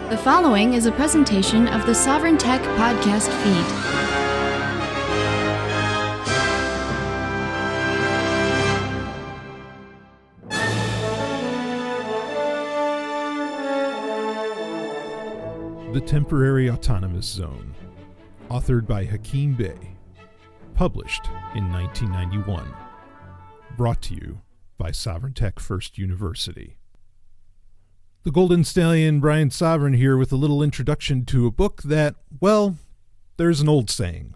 The following is a presentation of the Sovryn Tech Podcast Feed. The Temporary Autonomous Zone, authored by Hakim Bey, published in 1991, brought to you by Sovryn Tech First University. The Golden Stallion, Brian Sovryn here with a little introduction to a book that, well, there's an old saying.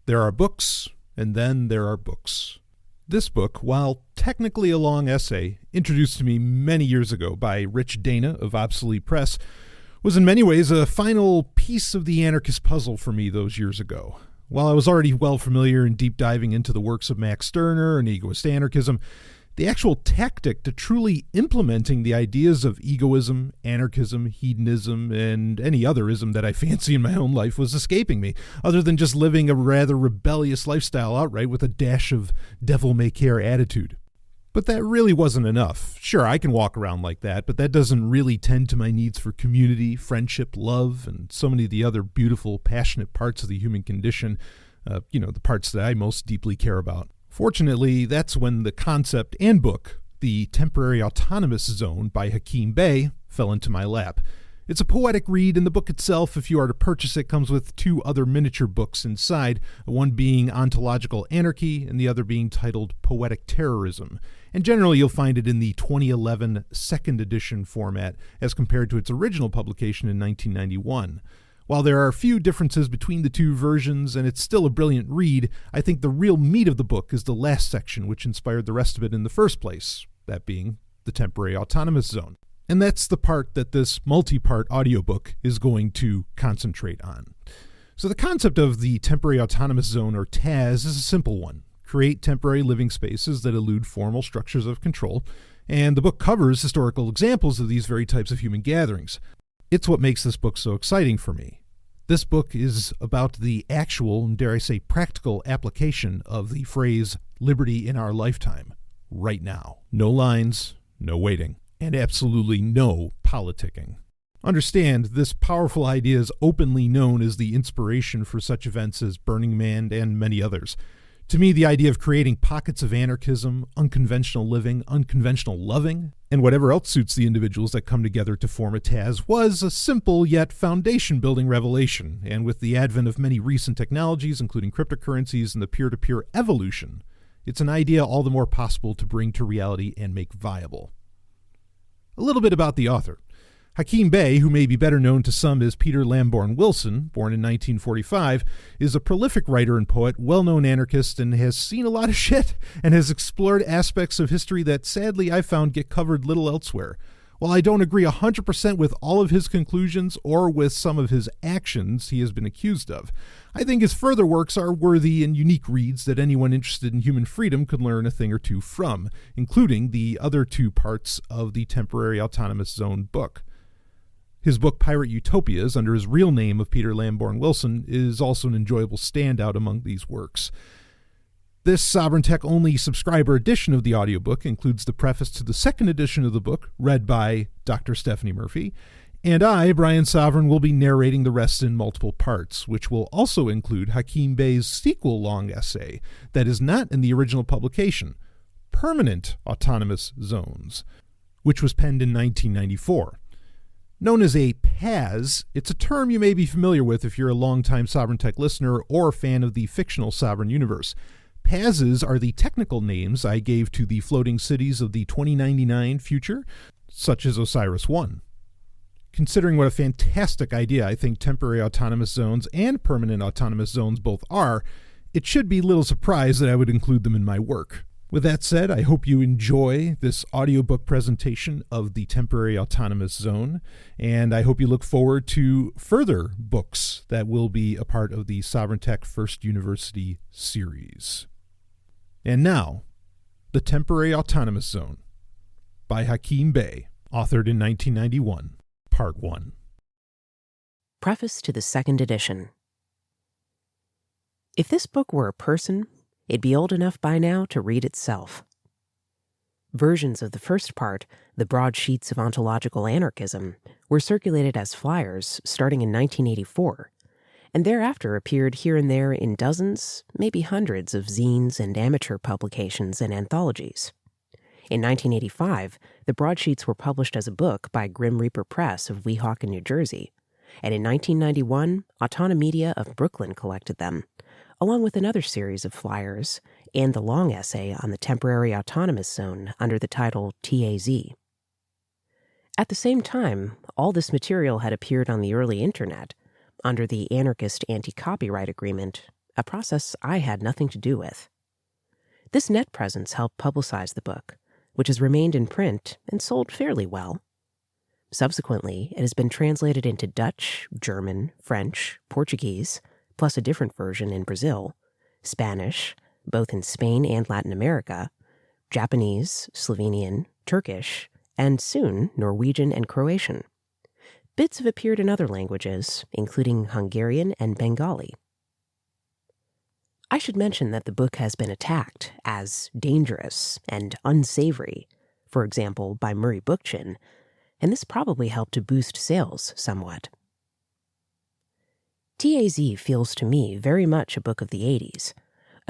There are books, and then there are books. This book, while technically a long essay, introduced to me many years ago by Rich Dana of Obsolete Press, was in many ways a final piece of the anarchist puzzle for me those years ago. While I was already well familiar in deep diving into the works of Max Stirner and egoist anarchism, the actual tactic to truly implementing the ideas of egoism, anarchism, hedonism, and any other ism that I fancy in my own life was escaping me, other than just living a rather rebellious lifestyle outright with a dash of devil-may-care attitude. But that really wasn't enough. Sure, I can walk around like that, but that doesn't really tend to my needs for community, friendship, love, and so many of the other beautiful, passionate parts of the human condition, the parts that I most deeply care about. Fortunately, that's when the concept and book, The Temporary Autonomous Zone by Hakim Bey, fell into my lap. It's a poetic read, and the book itself, if you are to purchase it, comes with two other miniature books inside, one being Ontological Anarchy and the other being titled Poetic Terrorism. And generally you'll find it in the 2011 second edition format as compared to its original publication in 1991. While there are a few differences between the two versions and it's still a brilliant read, I think the real meat of the book is the last section which inspired the rest of it in the first place, that being the Temporary Autonomous Zone. And that's the part that this multi-part audiobook is going to concentrate on. So the concept of the Temporary Autonomous Zone, or TAZ, is a simple one. Create temporary living spaces that elude formal structures of control, and the book covers historical examples of these very types of human gatherings. It's what makes this book so exciting for me. This book is about the actual, and dare I say practical, application of the phrase, liberty in our lifetime, right now. No lines, no waiting, and absolutely no politicking. Understand, this powerful idea is openly known as the inspiration for such events as Burning Man and many others. To me, the idea of creating pockets of anarchism, unconventional living, unconventional loving, and whatever else suits the individuals that come together to form a TAZ was a simple yet foundation-building revelation, and with the advent of many recent technologies, including cryptocurrencies and the peer-to-peer evolution, it's an idea all the more possible to bring to reality and make viable. A little bit about the author. Hakim Bey, who may be better known to some as Peter Lamborn Wilson, born in 1945, is a prolific writer and poet, well-known anarchist, and has seen a lot of shit, and has explored aspects of history that sadly I found get covered little elsewhere. While I don't agree 100% with all of his conclusions or with some of his actions he has been accused of, I think his further works are worthy and unique reads that anyone interested in human freedom could learn a thing or two from, including the other two parts of the Temporary Autonomous Zone book. His book Pirate Utopias, under his real name of Peter Lamborn Wilson, is also an enjoyable standout among these works. This Sovryn Tech-only subscriber edition of the audiobook includes the preface to the second edition of the book, read by Dr. Stephanie Murphy, and I, Brian Sovryn, will be narrating the rest in multiple parts, which will also include Hakim Bey's sequel-long essay that is not in the original publication, Permanent Autonomous Zones, which was penned in 1994. Known as a PAZ, it's a term you may be familiar with if you're a longtime Sovryn Tech listener or a fan of the fictional Sovryn universe. PAZs are the technical names I gave to the floating cities of the 2099 future, such as Osiris-1. Considering what a fantastic idea I think temporary autonomous zones and permanent autonomous zones both are, it should be little surprise that I would include them in my work. With that said, I hope you enjoy this audiobook presentation of the Temporary Autonomous Zone, and I hope you look forward to further books that will be a part of the Sovryn Tech First University series. And now, The Temporary Autonomous Zone by Hakim Bey, authored in 1991, Part 1. Preface to the second edition. If this book were a person, it'd be old enough by now to read itself. Versions of the first part, The Broadsheets of Ontological Anarchism, were circulated as flyers starting in 1984, and thereafter appeared here and there in dozens, maybe hundreds of zines and amateur publications and anthologies. In 1985, the broadsheets were published as a book by Grim Reaper Press of Weehawken, New Jersey, and in 1991, Autonomedia of Brooklyn collected them, along with another series of flyers and the long essay on the temporary autonomous zone under the title TAZ. At the same time, all this material had appeared on the early internet under the anarchist anti-copyright agreement, a process I had nothing to do with. This net presence helped publicize the book, which has remained in print and sold fairly well. Subsequently, it has been translated into Dutch, German, French, Portuguese, plus a different version in Brazil, Spanish, both in Spain and Latin America, Japanese, Slovenian, Turkish, and soon Norwegian and Croatian. Bits have appeared in other languages, including Hungarian and Bengali. I should mention that the book has been attacked as dangerous and unsavory, for example, by Murray Bookchin, and this probably helped to boost sales somewhat. TAZ feels to me very much a book of the 80s,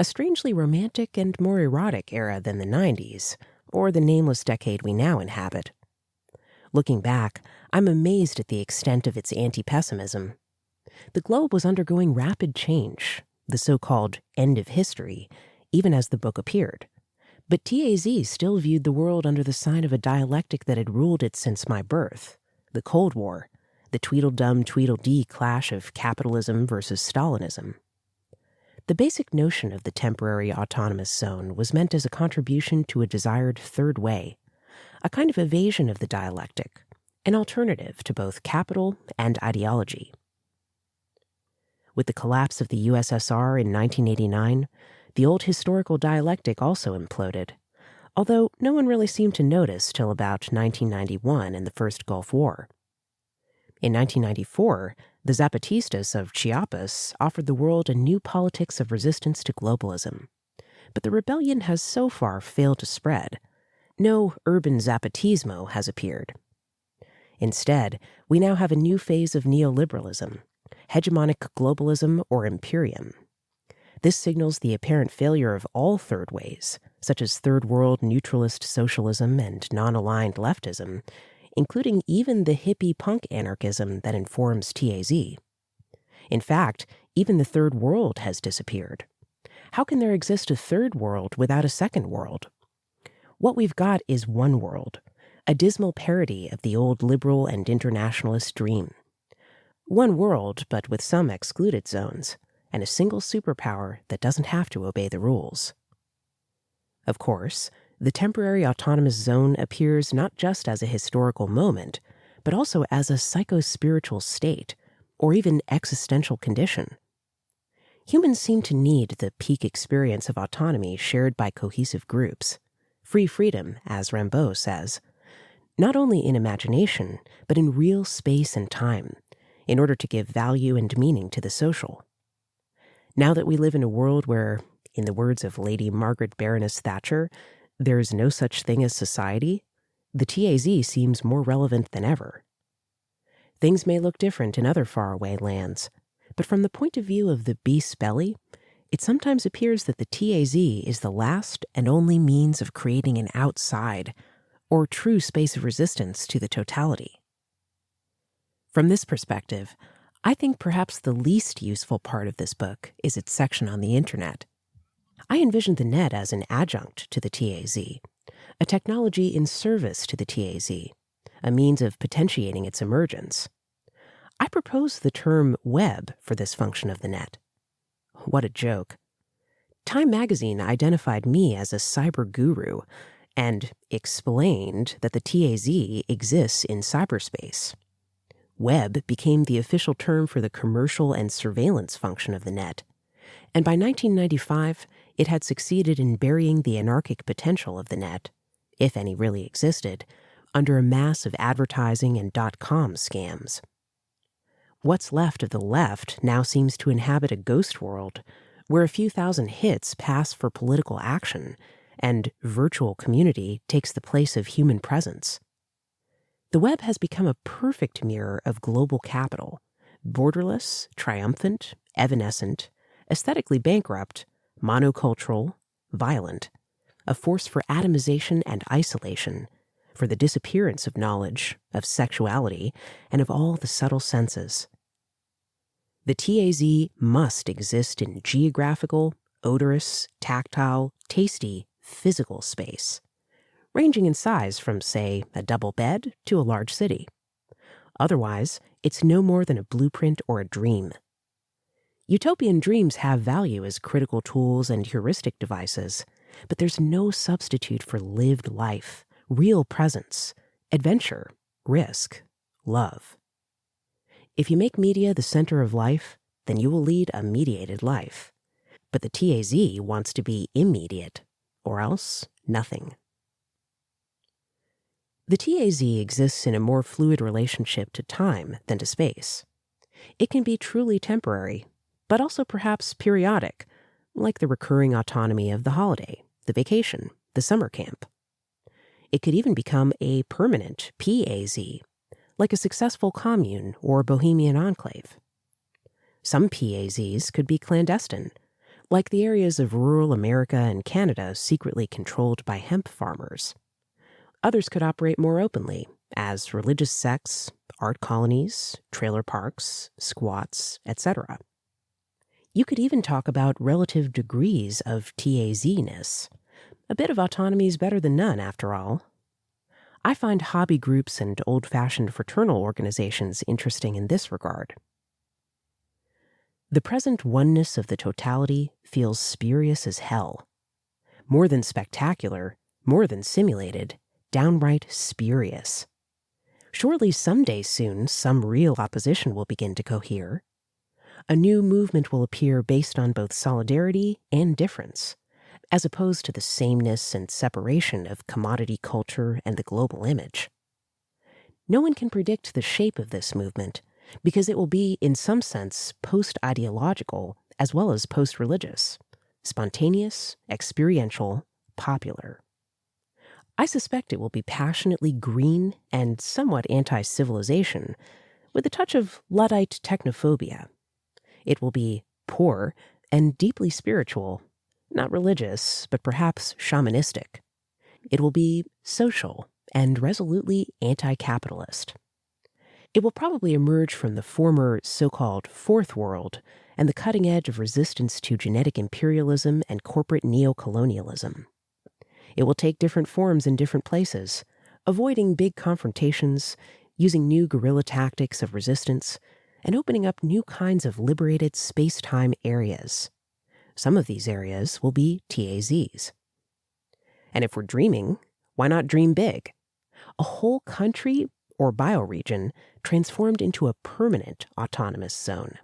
a strangely romantic and more erotic era than the 90s, or the nameless decade we now inhabit. Looking back, I'm amazed at the extent of its anti-pessimism. The globe was undergoing rapid change, the so-called end of history, even as the book appeared. But TAZ still viewed the world under the sign of a dialectic that had ruled it since my birth, the Cold War, the Tweedledum Tweedledee clash of capitalism versus Stalinism. The basic notion of the temporary autonomous zone was meant as a contribution to a desired third way, a kind of evasion of the dialectic, an alternative to both capital and ideology. With the collapse of the USSR in 1989, the old historical dialectic also imploded, although no one really seemed to notice till about 1991 and the First Gulf War. In 1994, the Zapatistas of Chiapas offered the world a new politics of resistance to globalism, but the rebellion has so far failed to spread. No urban Zapatismo has appeared. Instead, we now have a new phase of neoliberalism, hegemonic globalism or imperium. This signals the apparent failure of all third ways, such as third world neutralist socialism and non-aligned leftism, including even the hippie punk anarchism that informs TAZ. In fact, even the third world has disappeared. How can there exist a third world without a second world? What we've got is one world, a dismal parody of the old liberal and internationalist dream. One world, but with some excluded zones, and a single superpower that doesn't have to obey the rules. Of course, the temporary autonomous zone appears not just as a historical moment, but also as a psycho-spiritual state, or even existential condition. Humans seem to need the peak experience of autonomy shared by cohesive groups, free freedom, as Rimbaud says, not only in imagination, but in real space and time, in order to give value and meaning to the social. Now that we live in a world where, in the words of Lady Margaret Baroness Thatcher, there is no such thing as society, the TAZ seems more relevant than ever. Things may look different in other faraway lands, but from the point of view of the beast's belly, it sometimes appears that the TAZ is the last and only means of creating an outside, or true space of resistance to the totality. From this perspective, I think perhaps the least useful part of this book is its section on the internet. I envisioned the net as an adjunct to the TAZ, a technology in service to the TAZ, a means of potentiating its emergence. I proposed the term web for this function of the net. What a joke. Time magazine identified me as a cyber guru and explained that the TAZ exists in cyberspace. Web became the official term for the commercial and surveillance function of the net, and by 1995, it had succeeded in burying the anarchic potential of the net, if any really existed, under a mass of advertising and .com scams. What's left of the left now seems to inhabit a ghost world where a few thousand hits pass for political action and virtual community takes the place of human presence. The web has become a perfect mirror of global capital, borderless, triumphant, evanescent, aesthetically bankrupt, monocultural, violent, a force for atomization and isolation, for the disappearance of knowledge, of sexuality, and of all the subtle senses. The TAZ must exist in geographical, odorous, tactile, tasty, physical space, ranging in size from, say, a double bed to a large city. Otherwise, it's no more than a blueprint or a dream. Utopian dreams have value as critical tools and heuristic devices, but there's no substitute for lived life, real presence, adventure, risk, love. If you make media the center of life, then you will lead a mediated life. But the TAZ wants to be immediate, or else nothing. The TAZ exists in a more fluid relationship to time than to space. It can be truly temporary, but also perhaps periodic, like the recurring autonomy of the holiday, the vacation, the summer camp. It could even become a permanent PAZ, like a successful commune or bohemian enclave. Some PAZs could be clandestine, like the areas of rural America and Canada secretly controlled by hemp farmers. Others could operate more openly, as religious sects, art colonies, trailer parks, squats, etc. You could even talk about relative degrees of TAZ-ness. A bit of autonomy is better than none, after all. I find hobby groups and old-fashioned fraternal organizations interesting in this regard. The present oneness of the totality feels spurious as hell. More than spectacular, more than simulated, downright spurious. Surely someday soon some real opposition will begin to cohere. A new movement will appear based on both solidarity and difference, as opposed to the sameness and separation of commodity culture and the global image. No one can predict the shape of this movement, because it will be, in some sense, post-ideological as well as post-religious, spontaneous, experiential, popular. I suspect it will be passionately green and somewhat anti-civilization, with a touch of Luddite technophobia. It will be poor and deeply spiritual, not religious, but perhaps shamanistic. It will be social and resolutely anti-capitalist. It will probably emerge from the former so-called Fourth World and the cutting edge of resistance to genetic imperialism and corporate neocolonialism. It will take different forms in different places, avoiding big confrontations, using new guerrilla tactics of resistance, and opening up new kinds of liberated space-time areas. Some of these areas will be TAZs. And if we're dreaming, why not dream big? A whole country or bioregion transformed into a permanent autonomous zone.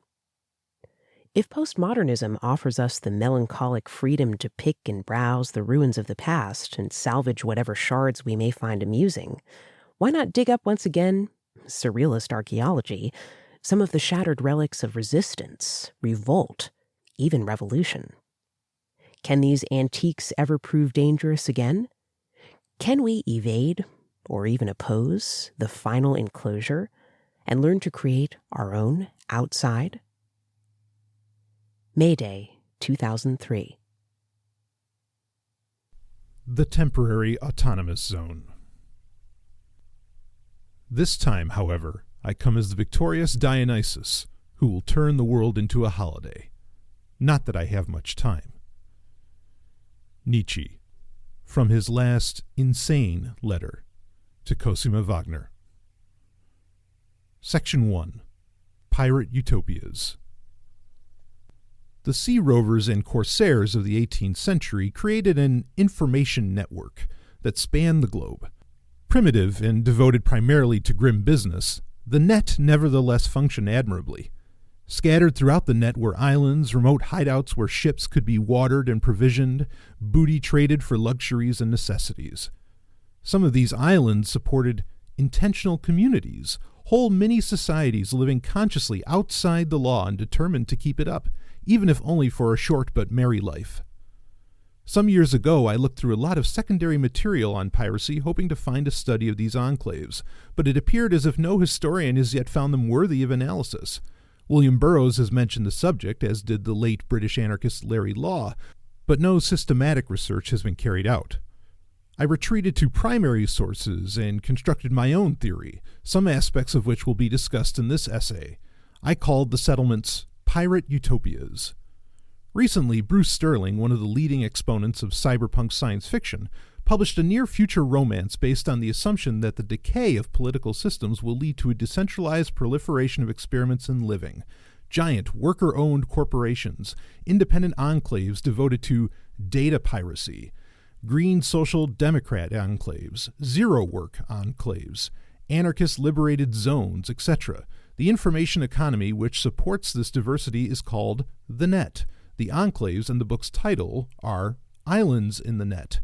If postmodernism offers us the melancholic freedom to pick and browse the ruins of the past and salvage whatever shards we may find amusing, why not dig up once again, surrealist archaeology, some of the shattered relics of resistance, revolt, even revolution? Can these antiques ever prove dangerous again? Can we evade, or even oppose, the final enclosure and learn to create our own outside? May Day, 2003. The Temporary Autonomous Zone. This time, however, I come as the victorious Dionysus, who will turn the world into a holiday. Not that I have much time. Nietzsche, from his last insane letter to Cosima Wagner. Section 1. Pirate Utopias. The sea rovers and corsairs of the 18th century created an information network that spanned the globe. Primitive and devoted primarily to grim business, the net nevertheless functioned admirably. Scattered throughout the net were islands, remote hideouts where ships could be watered and provisioned, booty traded for luxuries and necessities. Some of these islands supported intentional communities, whole mini-societies living consciously outside the law and determined to keep it up, even if only for a short but merry life. Some years ago, I looked through a lot of secondary material on piracy, hoping to find a study of these enclaves, but it appeared as if no historian has yet found them worthy of analysis. William Burroughs has mentioned the subject, as did the late British anarchist Larry Law, but no systematic research has been carried out. I retreated to primary sources and constructed my own theory, some aspects of which will be discussed in this essay. I called the settlements pirate utopias. Recently, Bruce Sterling, one of the leading exponents of cyberpunk science fiction, published a near-future romance based on the assumption that the decay of political systems will lead to a decentralized proliferation of experiments in living, giant worker-owned corporations, independent enclaves devoted to data piracy, green social democrat enclaves, zero-work enclaves, anarchist liberated zones, etc. The information economy which supports this diversity is called the net. The enclaves in the book's title are Islands in the Net.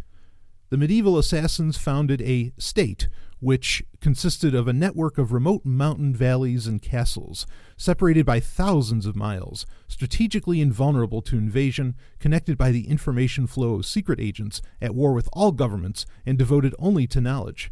The medieval assassins founded a state which consisted of a network of remote mountain valleys and castles, separated by thousands of miles, strategically invulnerable to invasion, connected by the information flow of secret agents at war with all governments, and devoted only to knowledge.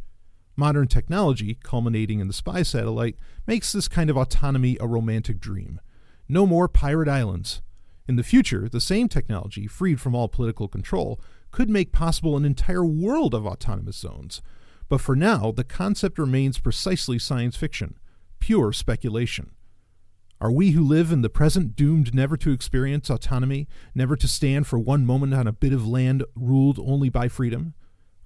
Modern technology, culminating in the spy satellite, makes this kind of autonomy a romantic dream. No more pirate islands. In the future, the same technology, freed from all political control, could make possible an entire world of autonomous zones. But for now, the concept remains precisely science fiction, pure speculation. Are we who live in the present doomed never to experience autonomy, never to stand for one moment on a bit of land ruled only by freedom?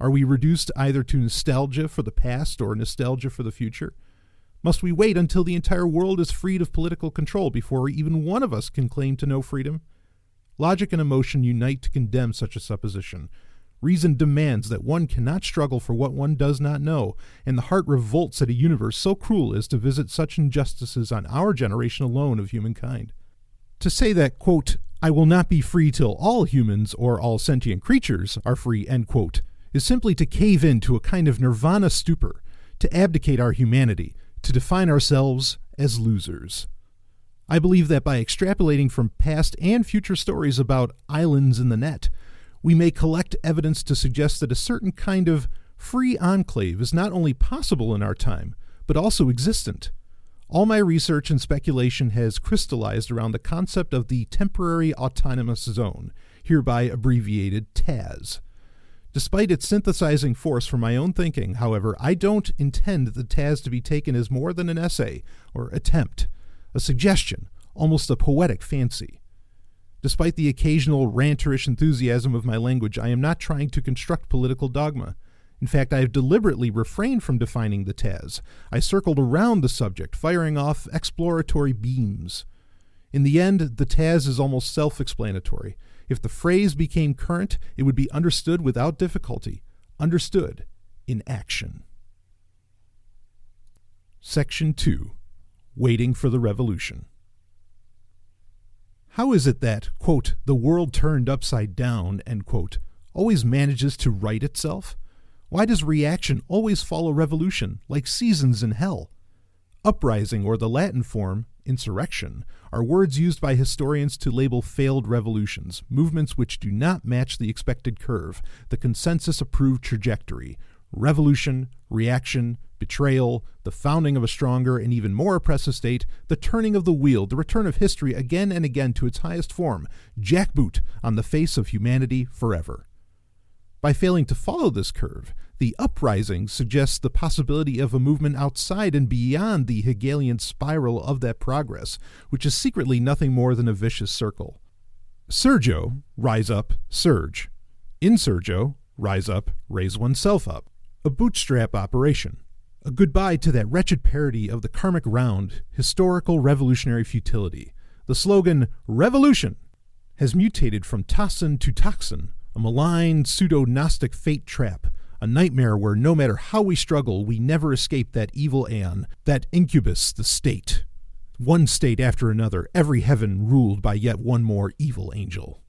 Are we reduced either to nostalgia for the past or nostalgia for the future? Must we wait until the entire world is freed of political control before even one of us can claim to know freedom? Logic and emotion unite to condemn such a supposition. Reason demands that one cannot struggle for what one does not know, and the heart revolts at a universe so cruel as to visit such injustices on our generation alone of humankind. To say that, quote, I will not be free till all humans or all sentient creatures are free, end quote, is simply to cave in to a kind of nirvana stupor, to abdicate our humanity, to define ourselves as losers. I believe that by extrapolating from past and future stories about islands in the net, we may collect evidence to suggest that a certain kind of free enclave is not only possible in our time, but also existent. All my research and speculation has crystallized around the concept of the Temporary Autonomous Zone, hereby abbreviated TAZ. Despite its synthesizing force for my own thinking, however, I don't intend the TAZ to be taken as more than an essay or attempt, a suggestion, almost a poetic fancy. Despite the occasional ranterish enthusiasm of my language, I am not trying to construct political dogma. In fact, I have deliberately refrained from defining the TAZ. I circled around the subject, firing off exploratory beams. In the end, the TAZ is almost self-explanatory. If the phrase became current, it would be understood without difficulty. Understood in action. Section 2. Waiting for the Revolution. How is it that, quote, the world turned upside down, end quote, always manages to right itself? Why does reaction always follow revolution, like seasons in hell? Uprising, or the Latin form, insurrection, are words used by historians to label failed revolutions, movements which do not match the expected curve, the consensus-approved trajectory. Revolution, reaction, betrayal, the founding of a stronger and even more oppressive state, the turning of the wheel, the return of history again and again to its highest form, jackboot on the face of humanity forever. By failing to follow this curve, the uprising suggests the possibility of a movement outside and beyond the Hegelian spiral of that progress, which is secretly nothing more than a vicious circle. Surgo, rise up, surge. Insurgo, rise up, raise oneself up. A bootstrap operation. A goodbye to that wretched parody of the karmic round, historical revolutionary futility. The slogan, Revolution, has mutated from Tassin to Toxin, a malign, pseudo-Gnostic fate trap, a nightmare where no matter how we struggle, we never escape that evil aeon, that incubus, the state. One state after another, every heaven ruled by yet one more evil angel.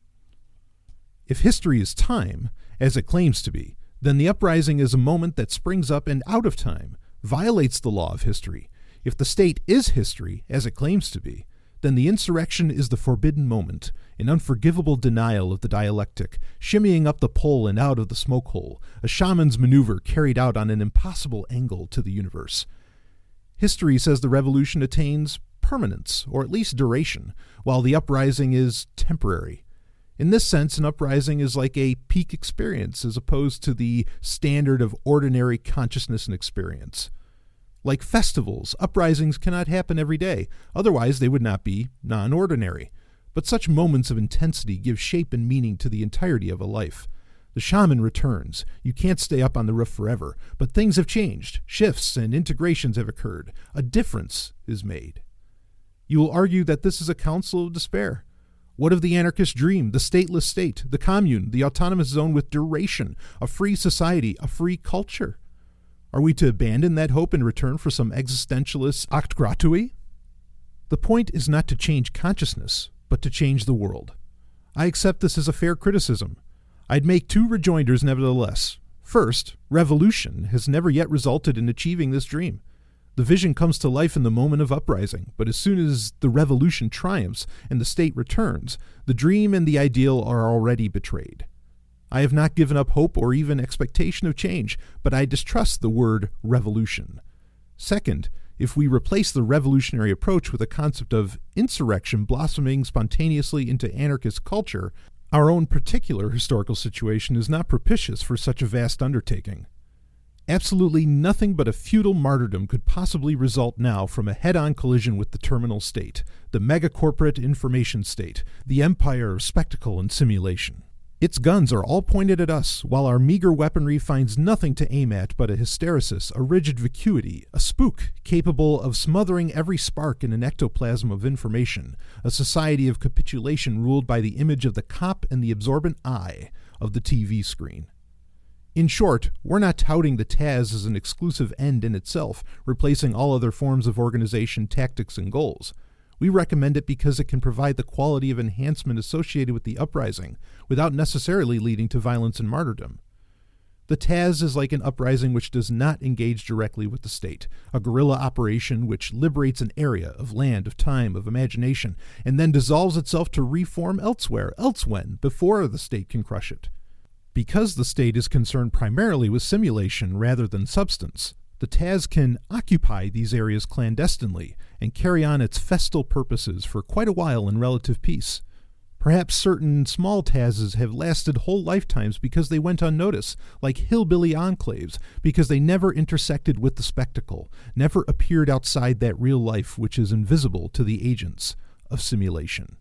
If history is time, as it claims to be, then the uprising is a moment that springs up and out of time, violates the law of history. If the state is history, as it claims to be, then the insurrection is the forbidden moment, an unforgivable denial of the dialectic, shimmying up the pole and out of the smoke hole, a shaman's maneuver carried out on an impossible angle to the universe. History says the revolution attains permanence, or at least duration, while the uprising is temporary. In this sense, an uprising is like a peak experience as opposed to the standard of ordinary consciousness and experience. Like festivals, uprisings cannot happen every day, otherwise they would not be non-ordinary. But such moments of intensity give shape and meaning to the entirety of a life. The shaman returns. You can't stay up on the roof forever, but things have changed. Shifts and integrations have occurred. A difference is made. You will argue that this is a counsel of despair. What of the anarchist dream, the stateless state, the commune, the autonomous zone with duration, a free society, a free culture? Are we to abandon that hope in return for some existentialist act gratui? The point is not to change consciousness, but to change the world. I accept this as a fair criticism. I'd make two rejoinders nevertheless. First, revolution has never yet resulted in achieving this dream. The vision comes to life in the moment of uprising, but as soon as the revolution triumphs and the state returns, the dream and the ideal are already betrayed. I have not given up hope or even expectation of change, but I distrust the word revolution. Second, if we replace the revolutionary approach with a concept of insurrection blossoming spontaneously into anarchist culture, our own particular historical situation is not propitious for such a vast undertaking. Absolutely nothing but a feudal martyrdom could possibly result now from a head-on collision with the terminal state, the mega-corporate information state, the empire of spectacle and simulation. Its guns are all pointed at us, while our meager weaponry finds nothing to aim at but a hysteresis, a rigid vacuity, a spook capable of smothering every spark in an ectoplasm of information, a society of capitulation ruled by the image of the cop and the absorbent eye of the TV screen. In short, we're not touting the Taz as an exclusive end in itself, replacing all other forms of organization, tactics, and goals. We recommend it because it can provide the quality of enhancement associated with the uprising, without necessarily leading to violence and martyrdom. The Taz is like an uprising which does not engage directly with the state, a guerrilla operation which liberates an area of land, of time, of imagination, and then dissolves itself to reform elsewhere, elsewhen, before the state can crush it. Because the state is concerned primarily with simulation rather than substance, the Taz can occupy these areas clandestinely and carry on its festal purposes for quite a while in relative peace. Perhaps certain small Tazes have lasted whole lifetimes because they went unnoticed, like hillbilly enclaves, because they never intersected with the spectacle, never appeared outside that real life which is invisible to the agents of simulation.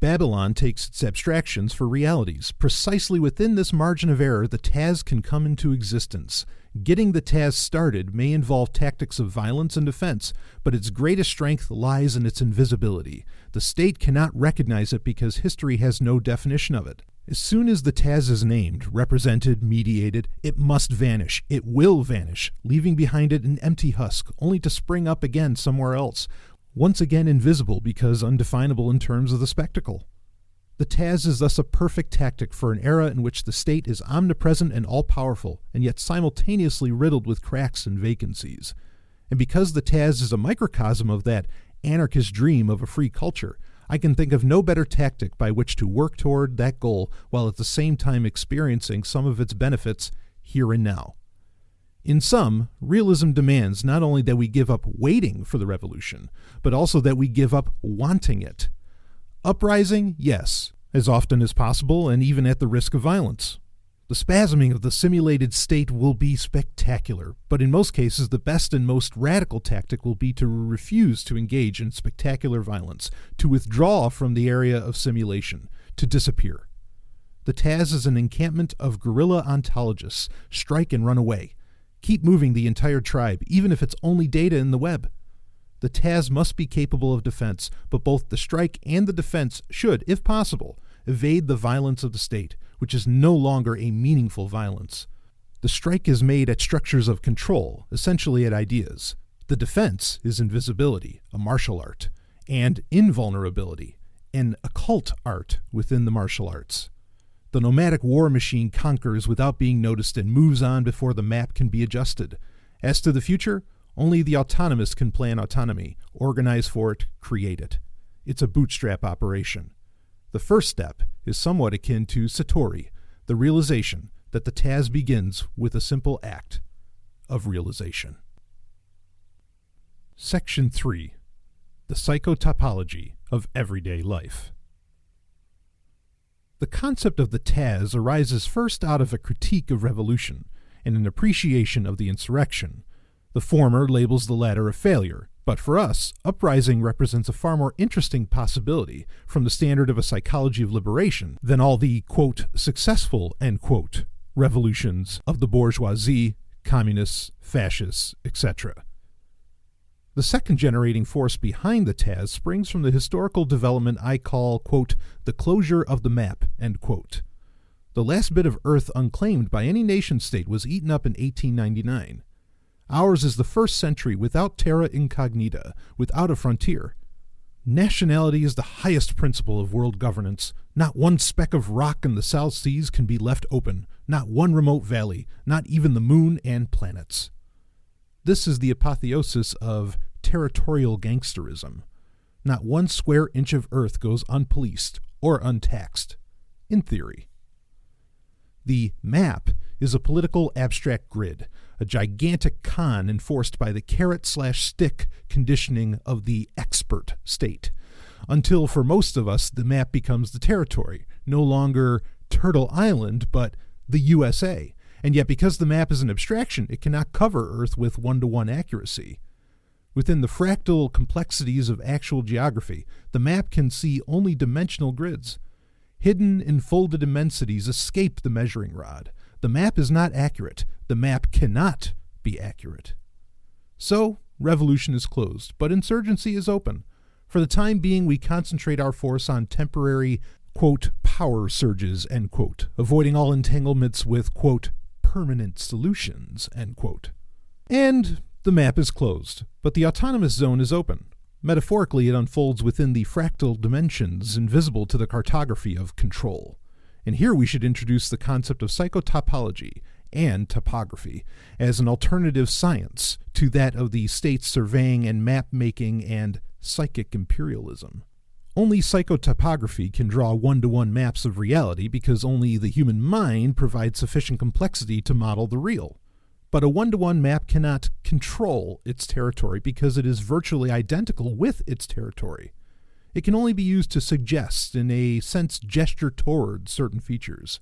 Babylon takes its abstractions for realities. Precisely within this margin of error, the Taz can come into existence. Getting the Taz started may involve tactics of violence and defense, but its greatest strength lies in its invisibility. The state cannot recognize it because history has no definition of it. As soon as the Taz is named, represented, mediated, it must vanish. It will vanish, leaving behind it an empty husk, only to spring up again somewhere else, once again invisible because undefinable in terms of the spectacle. The Taz is thus a perfect tactic for an era in which the state is omnipresent and all-powerful, and yet simultaneously riddled with cracks and vacancies. And because the Taz is a microcosm of that anarchist dream of a free culture, I can think of no better tactic by which to work toward that goal while at the same time experiencing some of its benefits here and now. In sum, realism demands not only that we give up waiting for the revolution, but also that we give up wanting it. Uprising, yes, as often as possible and even at the risk of violence. The spasming of the simulated state will be spectacular, but in most cases the best and most radical tactic will be to refuse to engage in spectacular violence, to withdraw from the area of simulation, to disappear. The Taz is an encampment of guerrilla ontologists. Strike and run away. Keep moving the entire tribe, even if it's only data in the web. The Taz must be capable of defense, but both the strike and the defense should, if possible, evade the violence of the state, which is no longer a meaningful violence. The strike is made at structures of control, essentially at ideas. The defense is invisibility, a martial art, and invulnerability, an occult art within the martial arts. The nomadic war machine conquers without being noticed and moves on before the map can be adjusted. As to the future, only the autonomous can plan autonomy, organize for it, create it. it's a bootstrap operation. The first step is somewhat akin to Satori, the realization that the Taz begins with a simple act of realization. Section 3. The Psychotopology of Everyday Life. The concept of the Taz arises first out of a critique of revolution and an appreciation of the insurrection. The former labels the latter a failure, but for us, uprising represents a far more interesting possibility from the standard of a psychology of liberation than all the, quote, successful, end quote, revolutions of the bourgeoisie, communists, fascists, etc. The second generating force behind the Taz springs from the historical development I call, quote, the closure of the map, end quote. The last bit of earth unclaimed by any nation-state was eaten up in 1899. Ours is the first century without terra incognita, without a frontier. Nationality is the highest principle of world governance. Not one speck of rock in the South Seas can be left open, not one remote valley, not even the moon and planets. This is the apotheosis of territorial gangsterism. Not one square inch of earth goes unpoliced or untaxed, in theory. The map is a political abstract grid, a gigantic con enforced by the carrot-slash-stick conditioning of the expert state, until for most of us the map becomes the territory, no longer Turtle Island, but the USA. And yet because the map is an abstraction, it cannot cover Earth with one-to-one accuracy. Within the fractal complexities of actual geography, the map can see only dimensional grids. Hidden enfolded immensities escape the measuring rod. The map is not accurate. The map cannot be accurate. So, revolution is closed, but insurgency is open. For the time being, we concentrate our force on temporary, quote, power surges, end quote, avoiding all entanglements with, quote, permanent solutions, end quote. And the map is closed, but the autonomous zone is open. Metaphorically, it unfolds within the fractal dimensions invisible to the cartography of control. And here we should introduce the concept of psychotopology and topography as an alternative science to that of the state's surveying and map-making and psychic imperialism. Only psychotopography can draw one-to-one maps of reality because only the human mind provides sufficient complexity to model the real. But a one-to-one map cannot control its territory because it is virtually identical with its territory. It can only be used to suggest, in a sense, gesture toward certain features.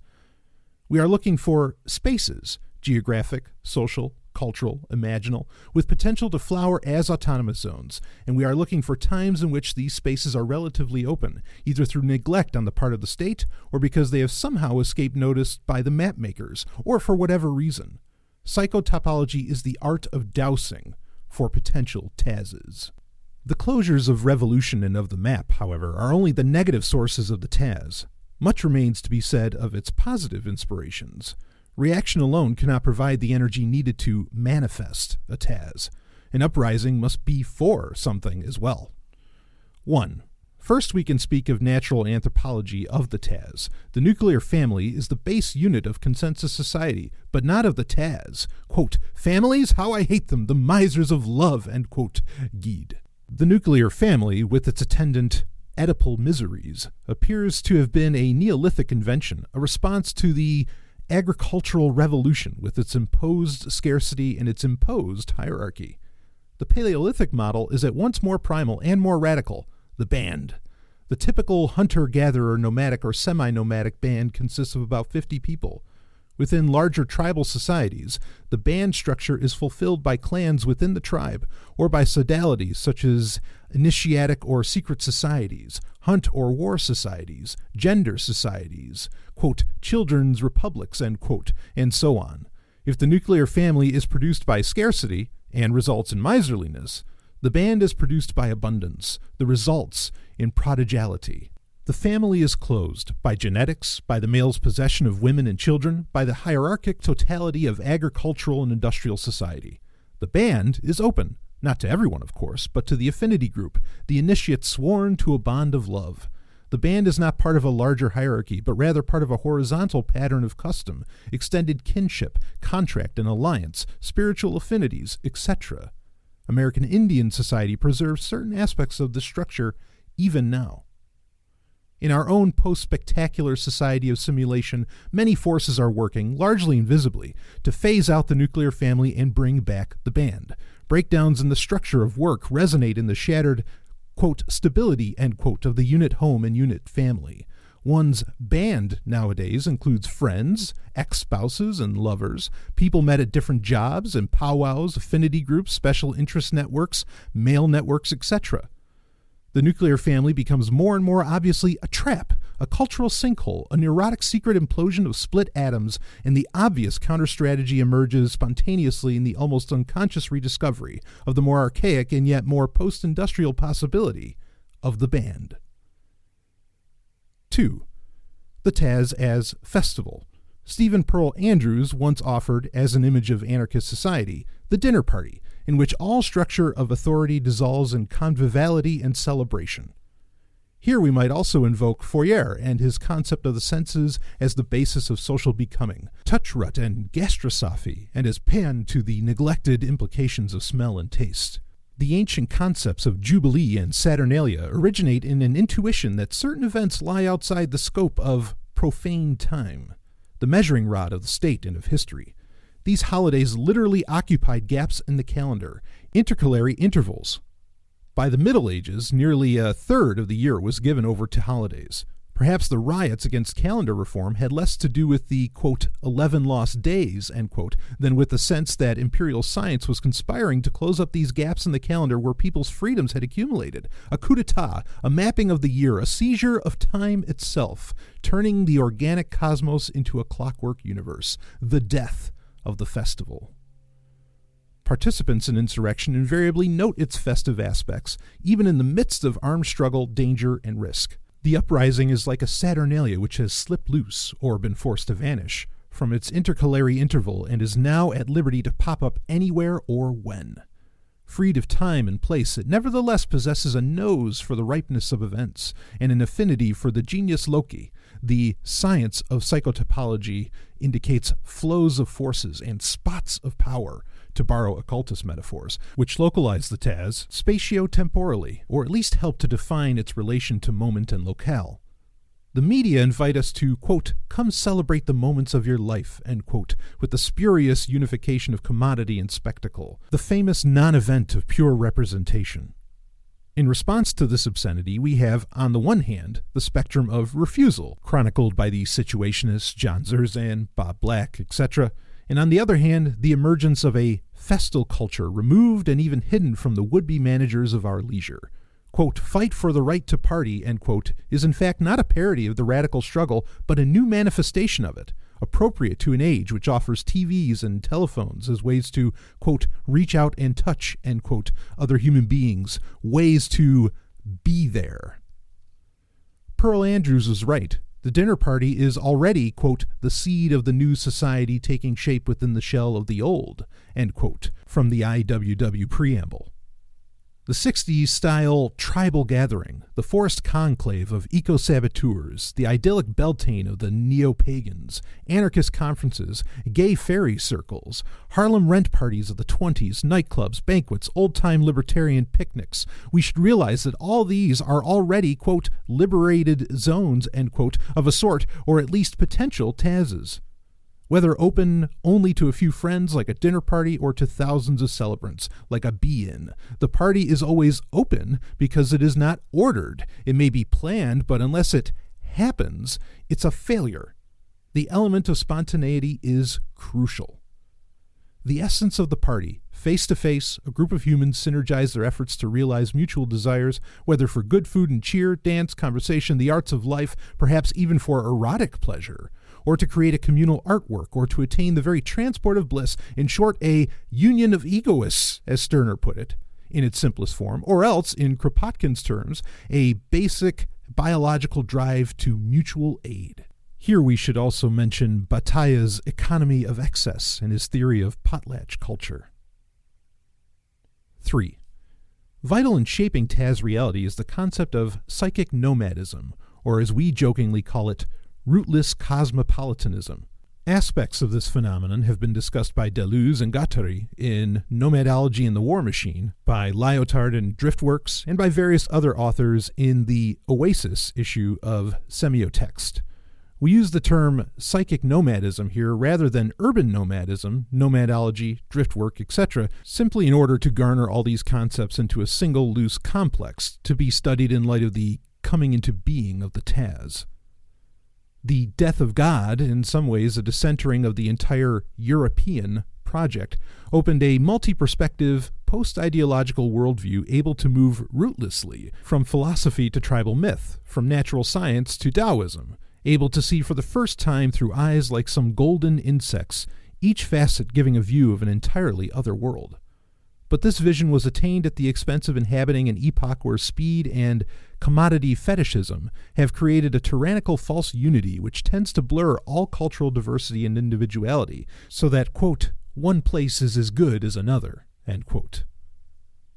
We are looking for spaces, geographic, social, cultural, imaginal, with potential to flower as autonomous zones, and we are looking for times in which these spaces are relatively open, either through neglect on the part of the state, or because they have somehow escaped notice by the map makers, or for whatever reason. Psychotopology is the art of dowsing for potential Tazes. The closures of revolution and of the map, however, are only the negative sources of the Taz. Much remains to be said of its positive inspirations. Reaction alone cannot provide the energy needed to manifest a Taz. An uprising must be for something as well. 1. First, we can speak of natural anthropology of the Taz. The nuclear family is the base unit of consensus society, but not of the Taz. Quote, families, how I hate them, the misers of love, end quote, Gide. The nuclear family, with its attendant Oedipal miseries, appears to have been a Neolithic invention, a response to the agricultural revolution with its imposed scarcity and its imposed hierarchy. The Paleolithic model is at once more primal and more radical, the band. The typical hunter-gatherer nomadic or semi-nomadic band consists of about 50 people. Within larger tribal societies, the band structure is fulfilled by clans within the tribe, or by sodalities such as initiatic or secret societies, hunt or war societies, gender societies, quote, children's republics, end quote, and so on. If the nuclear family is produced by scarcity and results in miserliness, the band is produced by abundance, the results in prodigality. The family is closed by genetics, by the male's possession of women and children, by the hierarchic totality of agricultural and industrial society. The band is open, not to everyone, of course, but to the affinity group, the initiate sworn to a bond of love. The band is not part of a larger hierarchy, but rather part of a horizontal pattern of custom, extended kinship, contract and alliance, spiritual affinities, etc. American Indian society preserves certain aspects of this structure even now. In our own post-spectacular society of simulation, many forces are working, largely invisibly, to phase out the nuclear family and bring back the band. Breakdowns in the structure of work resonate in the shattered, quote, stability, end quote, of the unit home and unit family. One's band nowadays includes friends, ex-spouses, and lovers, people met at different jobs and powwows, affinity groups, special interest networks, male networks, etc. The nuclear family becomes more and more obviously a trap, a cultural sinkhole, a neurotic secret implosion of split atoms, and the obvious counter-strategy emerges spontaneously in the almost unconscious rediscovery of the more archaic and yet more post-industrial possibility of the band. 2. The Taz as festival. Stephen Pearl Andrews once offered, as an image of anarchist society, the dinner party, in which all structure of authority dissolves in conviviality and celebration. Here we might also invoke Fourier and his concept of the senses as the basis of social becoming, Touchrut and gastrosophy, and as pan to the neglected implications of smell and taste. The ancient concepts of Jubilee and Saturnalia originate in an intuition that certain events lie outside the scope of profane time, the measuring rod of the state and of history. These holidays literally occupied gaps in the calendar, intercalary intervals. By the Middle Ages, nearly a third of the year was given over to holidays. Perhaps the riots against calendar reform had less to do with the, quote, 11 lost days, end quote, than with the sense that imperial science was conspiring to close up these gaps in the calendar where people's freedoms had accumulated. A coup d'etat, a mapping of the year, a seizure of time itself, turning the organic cosmos into a clockwork universe. The death of the festival. Participants in insurrection invariably note its festive aspects, even in the midst of armed struggle, danger, and risk. The uprising is like a Saturnalia which has slipped loose, or been forced to vanish, from its intercalary interval and is now at liberty to pop up anywhere or when. Freed of time and place, it nevertheless possesses a nose for the ripeness of events, and an affinity for the genius loci. The science of psychotopology indicates flows of forces and spots of power, to borrow occultist metaphors, which localize the Taz spatio-temporally, or at least help to define its relation to moment and locale. The media invite us to, quote, come celebrate the moments of your life, end quote, with the spurious unification of commodity and spectacle, the famous non-event of pure representation. In response to this obscenity, we have, on the one hand, the spectrum of refusal, chronicled by the situationists John Zerzan, Bob Black, etc., and on the other hand, the emergence of a festal culture removed and even hidden from the would-be managers of our leisure. Quote, fight for the right to party, end quote, is in fact not a parody of the radical struggle, but a new manifestation of it, appropriate to an age which offers TVs and telephones as ways to, quote, reach out and touch, end quote, other human beings, ways to be there. Pearl Andrews was right. The dinner party is already, quote, the seed of the new society taking shape within the shell of the old, end quote, from the IWW preamble. The 60s-style tribal gathering, the forced conclave of eco-saboteurs, the idyllic Beltane of the neo-pagans, anarchist conferences, gay fairy circles, Harlem rent parties of the 20s, nightclubs, banquets, old-time libertarian picnics. We should realize that all these are already, quote, liberated zones, end quote, of a sort, or at least potential Tazes. Whether open only to a few friends like a dinner party or to thousands of celebrants like a be-in, the party is always open because it is not ordered. It may be planned, but unless it happens, it's a failure. The element of spontaneity is crucial. The essence of the party, face-to-face, a group of humans synergize their efforts to realize mutual desires, whether for good food and cheer, dance, conversation, the arts of life, perhaps even for erotic pleasure, or to create a communal artwork, or to attain the very transport of bliss, in short, a union of egoists, as Stirner put it, in its simplest form, or else, in Kropotkin's terms, a basic biological drive to mutual aid. Here we should also mention Bataille's economy of excess and his theory of potlatch culture. 3. Vital in shaping Taz reality is the concept of psychic nomadism, or as we jokingly call it, rootless cosmopolitanism. Aspects of this phenomenon have been discussed by Deleuze and Guattari in Nomadology and the War Machine, by Lyotard and Driftworks, and by various other authors in the Oasis issue of Semiotext. We use the term psychic nomadism here rather than urban nomadism, nomadology, driftwork, etc., simply in order to garner all these concepts into a single loose complex to be studied in light of the coming into being of the Taz. The death of God, in some ways a decentering of the entire European project, opened a multi-perspective, post-ideological worldview able to move rootlessly from philosophy to tribal myth, from natural science to Taoism, able to see for the first time through eyes like some golden insects, each facet giving a view of an entirely other world. But this vision was attained at the expense of inhabiting an epoch where speed and commodity fetishism have created a tyrannical false unity which tends to blur all cultural diversity and individuality, so that, quote, one place is as good as another, end quote.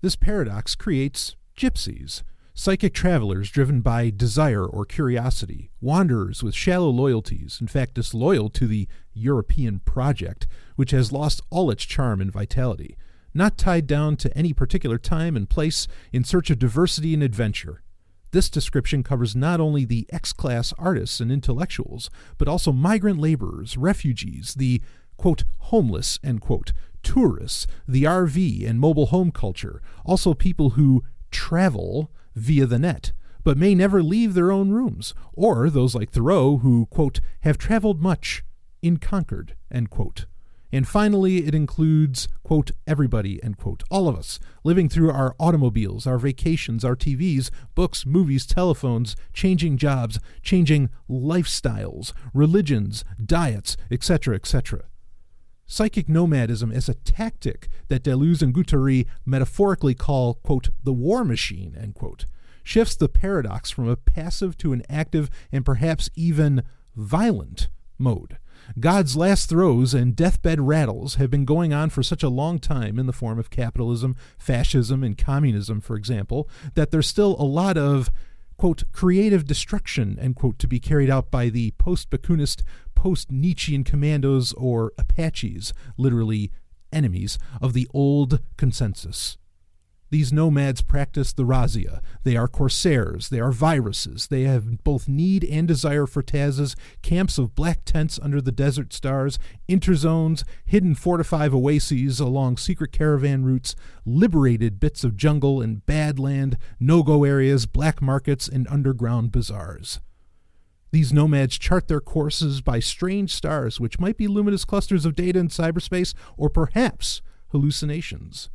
This paradox creates gypsies, psychic travelers driven by desire or curiosity, wanderers with shallow loyalties, in fact disloyal to the European project, which has lost all its charm and vitality, not tied down to any particular time and place, in search of diversity and adventure. This description covers not only the X-class artists and intellectuals, but also migrant laborers, refugees, the, quote, homeless, end quote, tourists, the RV and mobile home culture, also people who travel via the net, but may never leave their own rooms, or those like Thoreau who, quote, have traveled much in Concord, end quote. And finally, it includes, quote, everybody, end quote, all of us, living through our automobiles, our vacations, our TVs, books, movies, telephones, changing jobs, changing lifestyles, religions, diets, etc., etc. Psychic nomadism as a tactic that Deleuze and Guattari metaphorically call, quote, the war machine, end quote, shifts the paradox from a passive to an active and perhaps even violent mode. God's last throes and deathbed rattles have been going on for such a long time in the form of capitalism, fascism, and communism, for example, that there's still a lot of, quote, creative destruction, end quote, to be carried out by the post-Bakuninist, post-Nietzschean commandos or Apaches, literally enemies of the old consensus. These nomads practice the razzia. They are corsairs. They are viruses. They have both need and desire for Taz's, camps of black tents under the desert stars, interzones, hidden 4-to-5 oases along secret caravan routes, liberated bits of jungle and bad land, no-go areas, black markets, and underground bazaars. These nomads chart their courses by strange stars, which might be luminous clusters of data in cyberspace, or perhaps hallucinations.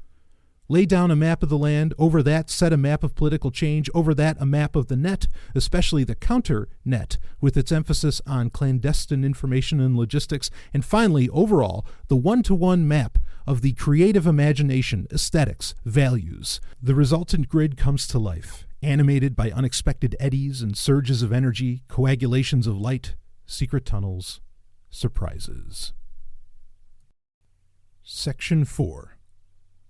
Lay down a map of the land, over that set a map of political change, over that a map of the net, especially the counter-net, with its emphasis on clandestine information and logistics, and finally, overall, the one-to-one map of the creative imagination, aesthetics, values. The resultant grid comes to life, animated by unexpected eddies and surges of energy, coagulations of light, secret tunnels, surprises. Section 4.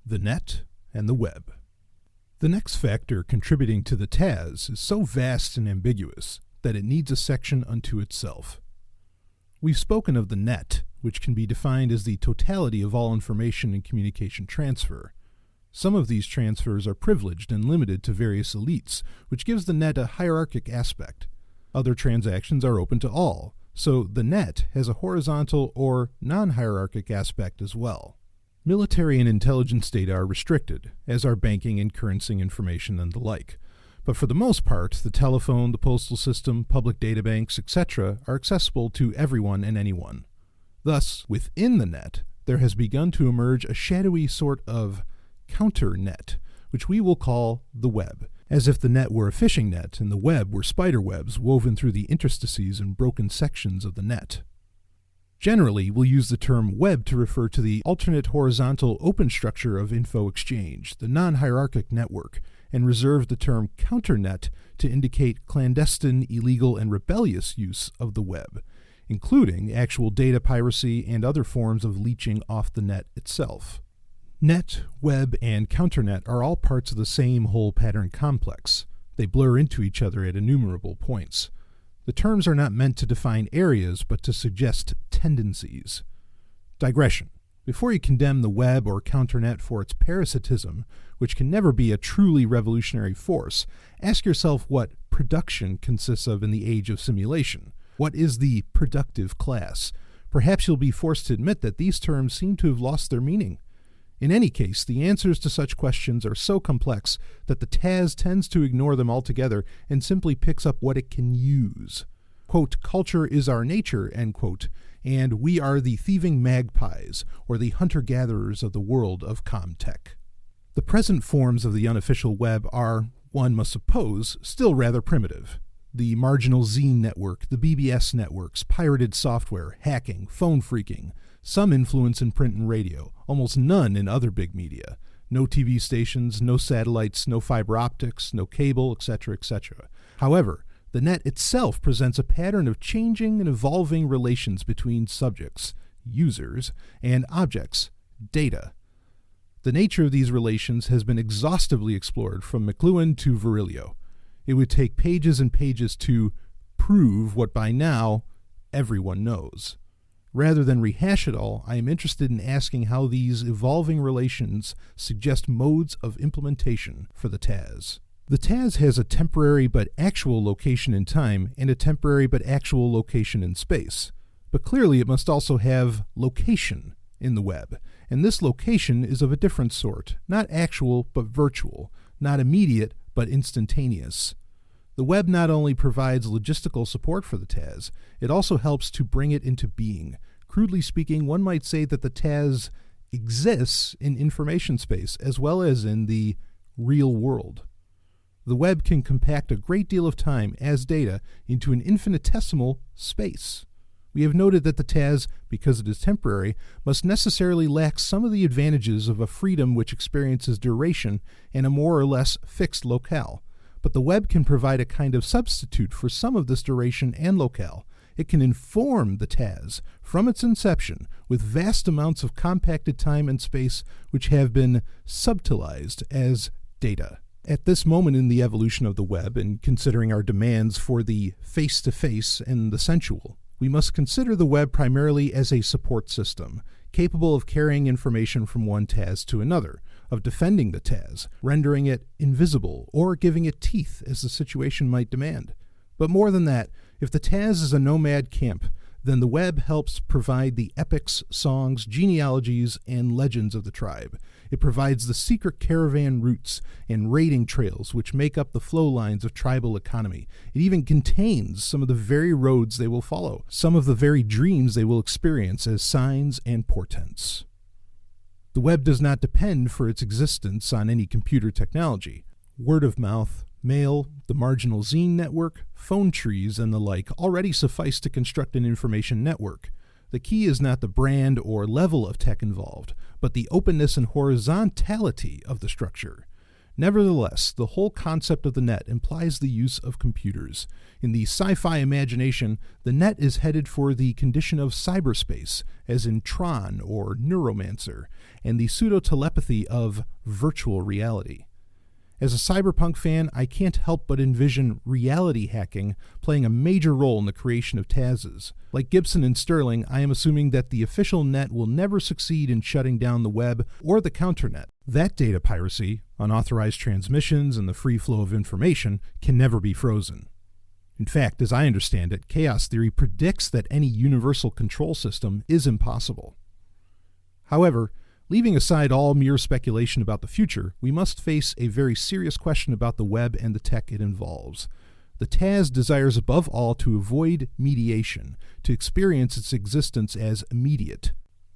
The Net and the Web. The next factor contributing to the Taz is so vast and ambiguous that it needs a section unto itself. We've spoken of the net, which can be defined as the totality of all information and communication transfer. Some of these transfers are privileged and limited to various elites, which gives the net a hierarchic aspect. Other transactions are open to all, so the net has a horizontal or non-hierarchic aspect as well. Military and intelligence data are restricted, as are banking and currency information and the like. But for the most part, the telephone, the postal system, public databanks, etc. are accessible to everyone and anyone. Thus, within the net, there has begun to emerge a shadowy sort of counter-net, which we will call the web, as if the net were a fishing net and the web were spider webs woven through the interstices and broken sections of the net. Generally, we'll use the term web to refer to the alternate horizontal open structure of info exchange, the non-hierarchic network, and reserve the term counternet to indicate clandestine, illegal, and rebellious use of the web, including actual data piracy and other forms of leeching off the net itself. Net, web, and counternet are all parts of the same whole pattern complex. They blur into each other at innumerable points. The terms are not meant to define areas, but to suggest tendencies. Digression. Before you condemn the web or counternet for its parasitism, which can never be a truly revolutionary force, ask yourself what production consists of in the age of simulation. What is the productive class? Perhaps you'll be forced to admit that these terms seem to have lost their meaning. In any case, the answers to such questions are so complex that the Taz tends to ignore them altogether and simply picks up what it can use. Quote, culture is our nature, end quote, and we are the thieving magpies, or the hunter-gatherers of the world of Comtech. The present forms of the unofficial web are, one must suppose, still rather primitive. The marginal zine network, the BBS networks, pirated software, hacking, phone phreaking, some influence in print and radio, almost none in other big media. No TV stations, no satellites, no fiber optics, no cable, etc., etc. However, the net itself presents a pattern of changing and evolving relations between subjects, users, and objects, data. The nature of these relations has been exhaustively explored from McLuhan to Virilio. It would take pages and pages to prove what by now everyone knows. Rather than rehash it all, I am interested in asking how these evolving relations suggest modes of implementation for the Taz. The Taz has a temporary but actual location in time and a temporary but actual location in space. But clearly it must also have location in the web, and this location is of a different sort, not actual but virtual, not immediate but instantaneous. The web not only provides logistical support for the Taz, it also helps to bring it into being. Crudely speaking, one might say that the Taz exists in information space as well as in the real world. The web can compact a great deal of time as data into an infinitesimal space. We have noted that the Taz, because it is temporary, must necessarily lack some of the advantages of a freedom which experiences duration and a more or less fixed locale. But the web can provide a kind of substitute for some of this duration and locale. It can inform the Taz from its inception with vast amounts of compacted time and space which have been subtilized as data. At this moment in the evolution of the web, and considering our demands for the face-to-face and the sensual, we must consider the web primarily as a support system, capable of carrying information from one Taz to another, of defending the Taz, rendering it invisible, or giving it teeth as the situation might demand. But more than that, if the Taz is a nomad camp, then the web helps provide the epics, songs, genealogies, and legends of the tribe. It provides the secret caravan routes and raiding trails which make up the flow lines of tribal economy. It even contains some of the very roads they will follow, some of the very dreams they will experience as signs and portents. The web does not depend for its existence on any computer technology. Word of mouth, mail, the marginal zine network, phone trees, and the like already suffice to construct an information network. The key is not the brand or level of tech involved, but the openness and horizontality of the structure. Nevertheless, the whole concept of the net implies the use of computers. In the sci-fi imagination, the net is headed for the condition of cyberspace, as in Tron or Neuromancer, and the pseudo-telepathy of virtual reality. As a cyberpunk fan, I can't help but envision reality hacking playing a major role in the creation of Tazes. Like Gibson and Sterling, I am assuming that the official net will never succeed in shutting down the web or the counternet. That data piracy, unauthorized transmissions, and the free flow of information can never be frozen. In fact, as I understand it, chaos theory predicts that any universal control system is impossible. However, leaving aside all mere speculation about the future, we must face a very serious question about the web and the tech it involves. The Taz desires above all to avoid mediation, to experience its existence as immediate.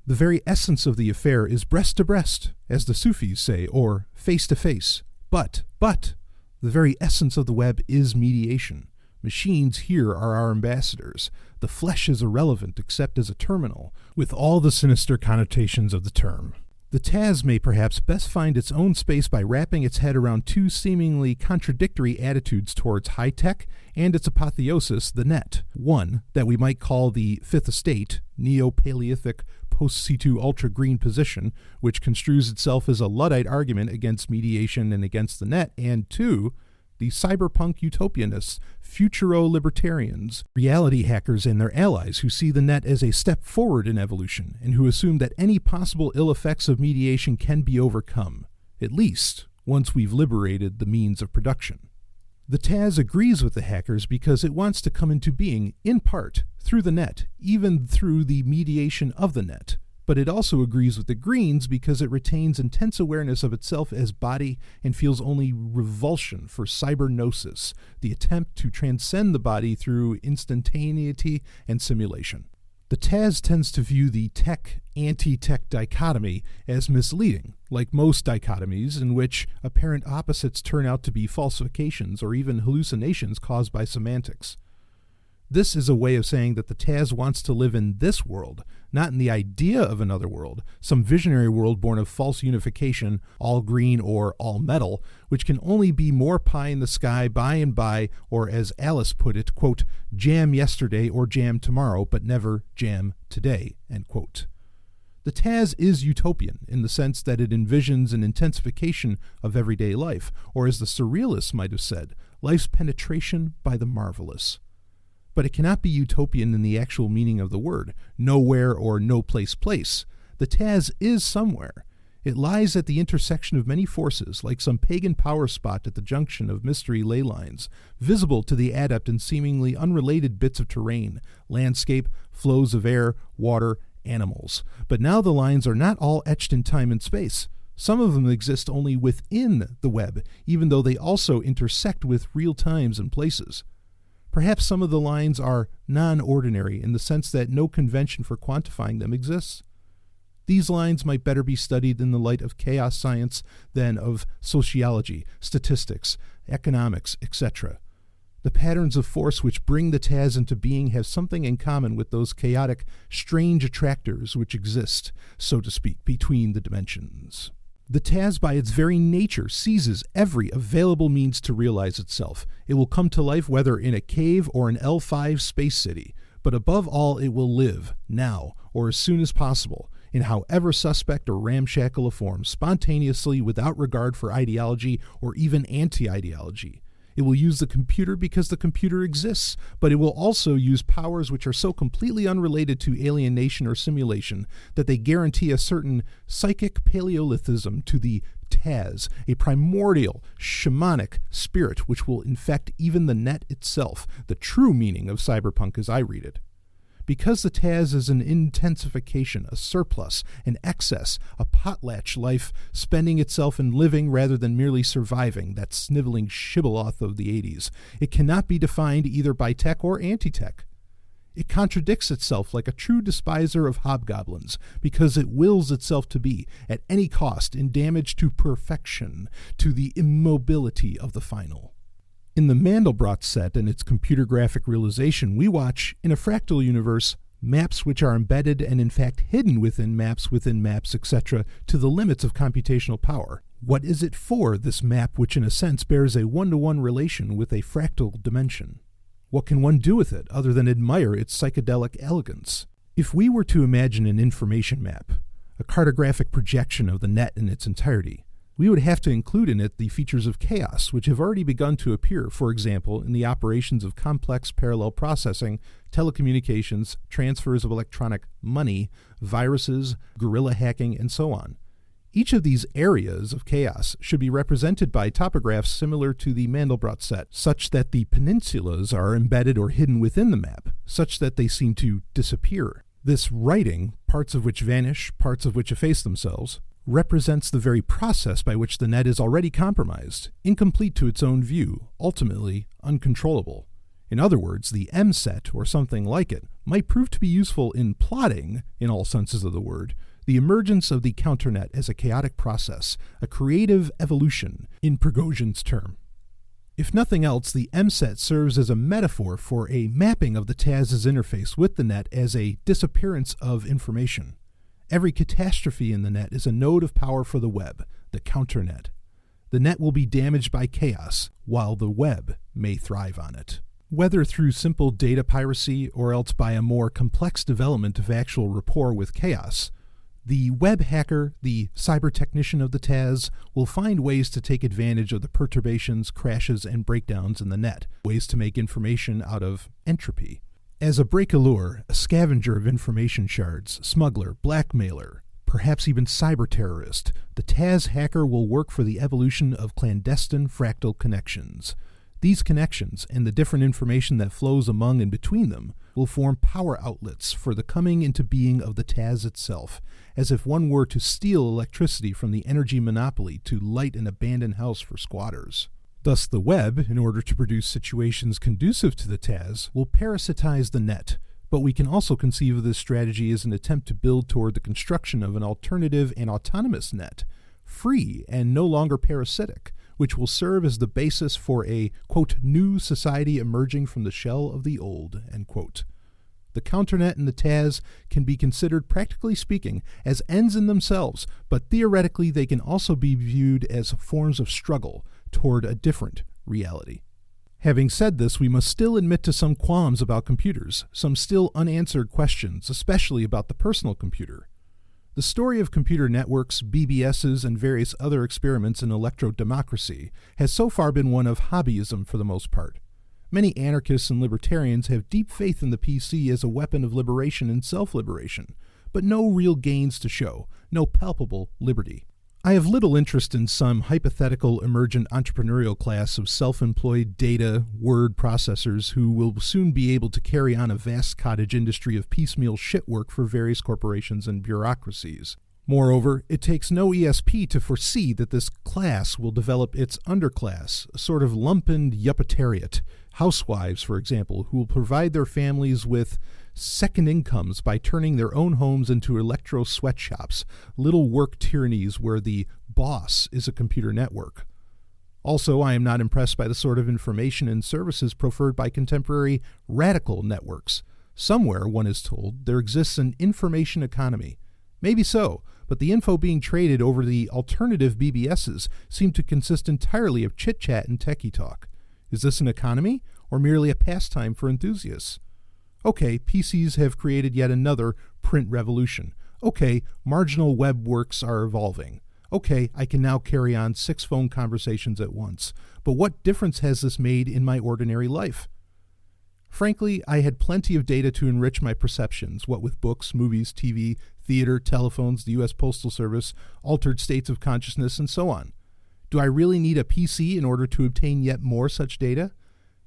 The very essence of the affair is breast to breast, as the Sufis say, or face to face. But, the very essence of the web is mediation. Machines here are our ambassadors. The flesh is irrelevant except as a terminal, with all the sinister connotations of the term. The Taz may perhaps best find its own space by wrapping its head around two seemingly contradictory attitudes towards high-tech and its apotheosis, the net. One, that we might call the Fifth Estate, neo-Paleolithic, post-situ ultra-green position, which construes itself as a Luddite argument against mediation and against the net, and two, the cyberpunk utopianists, futuro-libertarians, reality hackers, and their allies who see the net as a step forward in evolution and who assume that any possible ill effects of mediation can be overcome, at least once we've liberated the means of production. The TAS agrees with the hackers because it wants to come into being, in part, through the net, even through the mediation of the net. But it also agrees with the Greens because it retains intense awareness of itself as body and feels only revulsion for cybergnosis, the attempt to transcend the body through instantaneity and simulation. The TAS tends to view the tech-anti-tech dichotomy as misleading, like most dichotomies in which apparent opposites turn out to be falsifications or even hallucinations caused by semantics. This is a way of saying that the TAS wants to live in this world, not in the idea of another world, some visionary world born of false unification, all green or all metal, which can only be more pie in the sky by and by, or as Alice put it, quote, jam yesterday or jam tomorrow, but never jam today, end quote. The TAS is utopian in the sense that it envisions an intensification of everyday life, or as the surrealists might have said, life's penetration by the marvelous. But it cannot be utopian in the actual meaning of the word, nowhere or no place. The TAS is somewhere. It lies at the intersection of many forces, like some pagan power spot at the junction of mystery ley lines, visible to the adept in seemingly unrelated bits of terrain, landscape, flows of air, water, animals. But now the lines are not all etched in time and space. Some of them exist only within the web, even though they also intersect with real times and places. Perhaps some of the lines are non-ordinary in the sense that no convention for quantifying them exists. These lines might better be studied in the light of chaos science than of sociology, statistics, economics, etc. The patterns of force which bring the TAS into being have something in common with those chaotic, strange attractors which exist, so to speak, between the dimensions. The TAS, by its very nature, seizes every available means to realize itself. It will come to life whether in a cave or an L5 space city, but above all it will live, now, or as soon as possible, in however suspect or ramshackle a form, spontaneously without regard for ideology or even anti-ideology. It will use the computer because the computer exists, but it will also use powers which are so completely unrelated to alienation or simulation that they guarantee a certain psychic paleolithism to the TAS, a primordial, shamanic spirit which will infect even the net itself, the true meaning of cyberpunk as I read it. Because the TAS is an intensification, a surplus, an excess, a potlatch life spending itself in living rather than merely surviving, that sniveling shibboleth of the 80s, it cannot be defined either by tech or anti-tech. It contradicts itself like a true despiser of hobgoblins, because it wills itself to be, at any cost, in damage to perfection, to the immobility of the final. In the Mandelbrot set and its computer graphic realization, we watch, in a fractal universe, maps which are embedded and in fact hidden within maps, etc., to the limits of computational power. What is it for, this map which in a sense bears a one-to-one relation with a fractal dimension? What can one do with it other than admire its psychedelic elegance? If we were to imagine an information map, a cartographic projection of the net in its entirety, we would have to include in it the features of chaos, which have already begun to appear, for example, in the operations of complex parallel processing, telecommunications, transfers of electronic money, viruses, guerrilla hacking, and so on. Each of these areas of chaos should be represented by topographs similar to the Mandelbrot set, such that the peninsulas are embedded or hidden within the map, such that they seem to disappear. This writing, parts of which vanish, parts of which efface themselves, represents the very process by which the net is already compromised, incomplete to its own view, ultimately uncontrollable. In other words, the M-set, or something like it, might prove to be useful in plotting, in all senses of the word, the emergence of the counternet as a chaotic process, a creative evolution, in Prigozhin's term. If nothing else, the M-set serves as a metaphor for a mapping of the TAS's interface with the net as a disappearance of information. Every catastrophe in the net is a node of power for the web, the counternet. The net will be damaged by chaos, while the web may thrive on it. Whether through simple data piracy or else by a more complex development of actual rapport with chaos, The web hacker, the cyber technician of the TAS, will find ways to take advantage of the perturbations, crashes, and breakdowns in the net, ways to make information out of entropy. As a break-allure, a scavenger of information shards, smuggler, blackmailer, perhaps even cyber terrorist, the TAS hacker will work for the evolution of clandestine fractal connections. These connections, and the different information that flows among and between them, will form power outlets for the coming into being of the TAS itself, as if one were to steal electricity from the energy monopoly to light an abandoned house for squatters. Thus the web, in order to produce situations conducive to the TAS, will parasitize the net, but we can also conceive of this strategy as an attempt to build toward the construction of an alternative and autonomous net, free and no longer parasitic, which will serve as the basis for a, quote, new society emerging from the shell of the old, end quote. The counternet and the TAS can be considered, practically speaking, as ends in themselves, but theoretically they can also be viewed as forms of struggle toward a different reality. Having said this, we must still admit to some qualms about computers, some still unanswered questions, especially about the personal computer. The story of computer networks, BBSs, and various other experiments in electro-democracy has so far been one of hobbyism for the most part. Many anarchists and libertarians have deep faith in the PC as a weapon of liberation and self-liberation, but no real gains to show, no palpable liberty. I have little interest in some hypothetical emergent entrepreneurial class of self-employed data word processors who will soon be able to carry on a vast cottage industry of piecemeal shitwork for various corporations and bureaucracies. Moreover, it takes no ESP to foresee that this class will develop its underclass, a sort of lumpened yuppitariat, housewives, for example, who will provide their families with second incomes by turning their own homes into electro sweatshops, little work tyrannies where the boss is a computer network. Also, I am not impressed by the sort of information and services proffered by contemporary radical networks. Somewhere, one is told, there exists an information economy. Maybe so, but the info being traded over the alternative BBSs seem to consist entirely of chit-chat and techie talk. Is this an economy, or merely a pastime for enthusiasts? Okay, PCs have created yet another print revolution. Okay, marginal web works are evolving. Okay, I can now carry on 6 phone conversations at once. But what difference has this made in my ordinary life? Frankly, I had plenty of data to enrich my perceptions, what with books, movies, TV, theater, telephones, the U.S. Postal Service, altered states of consciousness, and so on. Do I really need a PC in order to obtain yet more such data?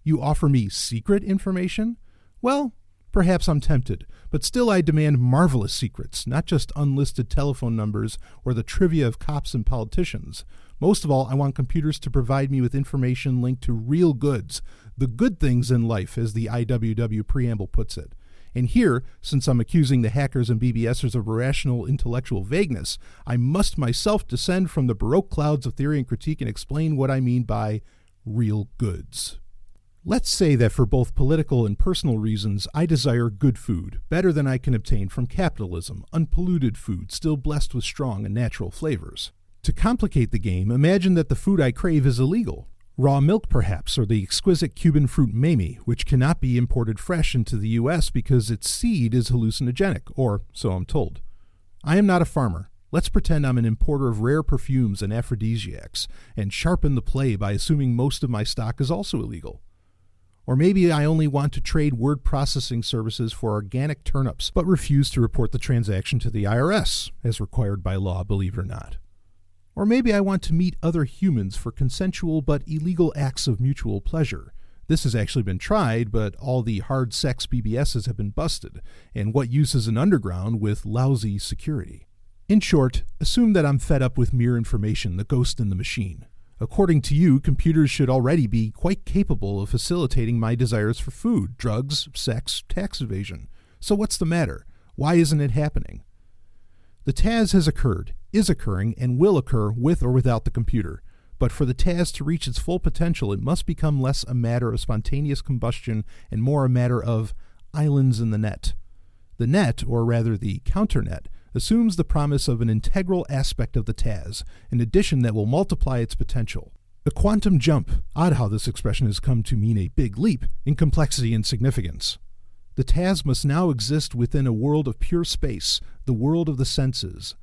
You offer me secret information? Well, perhaps I'm tempted, but still I demand marvelous secrets, not just unlisted telephone numbers or the trivia of cops and politicians. Most of all, I want computers to provide me with information linked to real goods, the good things in life, as the IWW preamble puts it. And here, since I'm accusing the hackers and BBSers of irrational intellectual vagueness, I must myself descend from the Baroque clouds of theory and critique and explain what I mean by real goods. Let's say that for both political and personal reasons, I desire good food, better than I can obtain from capitalism, unpolluted food, still blessed with strong and natural flavors. To complicate the game, imagine that the food I crave is illegal. Raw milk, perhaps, or the exquisite Cuban fruit mamey, which cannot be imported fresh into the U.S. because its seed is hallucinogenic, or so I'm told. I am not a farmer. Let's pretend I'm an importer of rare perfumes and aphrodisiacs, and sharpen the play by assuming most of my stock is also illegal. Or maybe I only want to trade word processing services for organic turnips, but refuse to report the transaction to the IRS, as required by law, believe it or not. Or maybe I want to meet other humans for consensual but illegal acts of mutual pleasure. This has actually been tried, but all the hard sex BBSs have been busted, and what use is an underground with lousy security? In short, assume that I'm fed up with mere information, the ghost in the machine. According to you, computers should already be quite capable of facilitating my desires for food, drugs, sex, tax evasion. So what's the matter? Why isn't it happening? The TAS has occurred, is occurring, and will occur with or without the computer. But for the TAS to reach its full potential, it must become less a matter of spontaneous combustion and more a matter of islands in the net. The net, or rather the counternet, assumes the promise of an integral aspect of the TAS, an addition that will multiply its potential. The quantum jump, odd how this expression has come to mean a big leap, in complexity and significance. The Taz must now exist within a world of pure space, the world of the senses.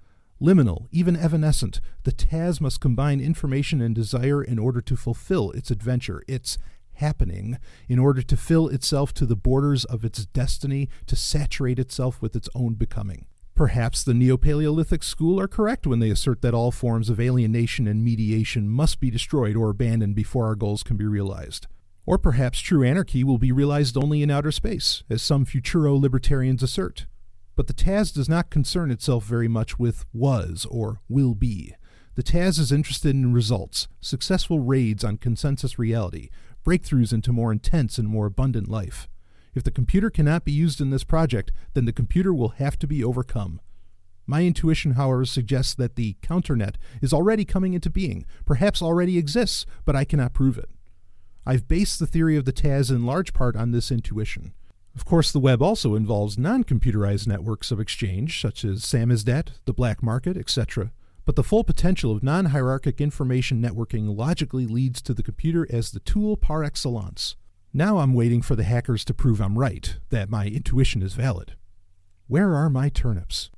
Liminal, even evanescent, the Taz must combine information and desire in order to fulfill its adventure, its happening, in order to fill itself to the borders of its destiny, to saturate itself with its own becoming. Perhaps the Neo-Paleolithic school are correct when they assert that all forms of alienation and mediation must be destroyed or abandoned before our goals can be realized. Or perhaps true anarchy will be realized only in outer space, as some futuro-libertarians assert. But the Taz does not concern itself very much with was or will be. The Taz is interested in results, successful raids on consensus reality, breakthroughs into more intense and more abundant life. If the computer cannot be used in this project, then the computer will have to be overcome. My intuition, however, suggests that the counternet is already coming into being, perhaps already exists, but I cannot prove it. I've based the theory of the Taz in large part on this intuition. Of course, the web also involves non-computerized networks of exchange, such as samizdat, the black market, etc., but the full potential of non-hierarchic information networking logically leads to the computer as the tool par excellence. Now I'm waiting for the hackers to prove I'm right, that my intuition is valid. Where are my turnips?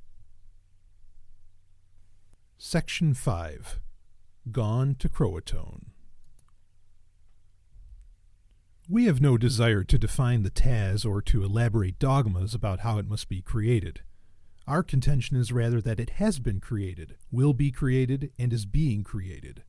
Section 5. Gone to Croatone. We have no desire to define the Taz or to elaborate dogmas about how it must be created. Our contention is rather that it has been created, will be created, and is being created.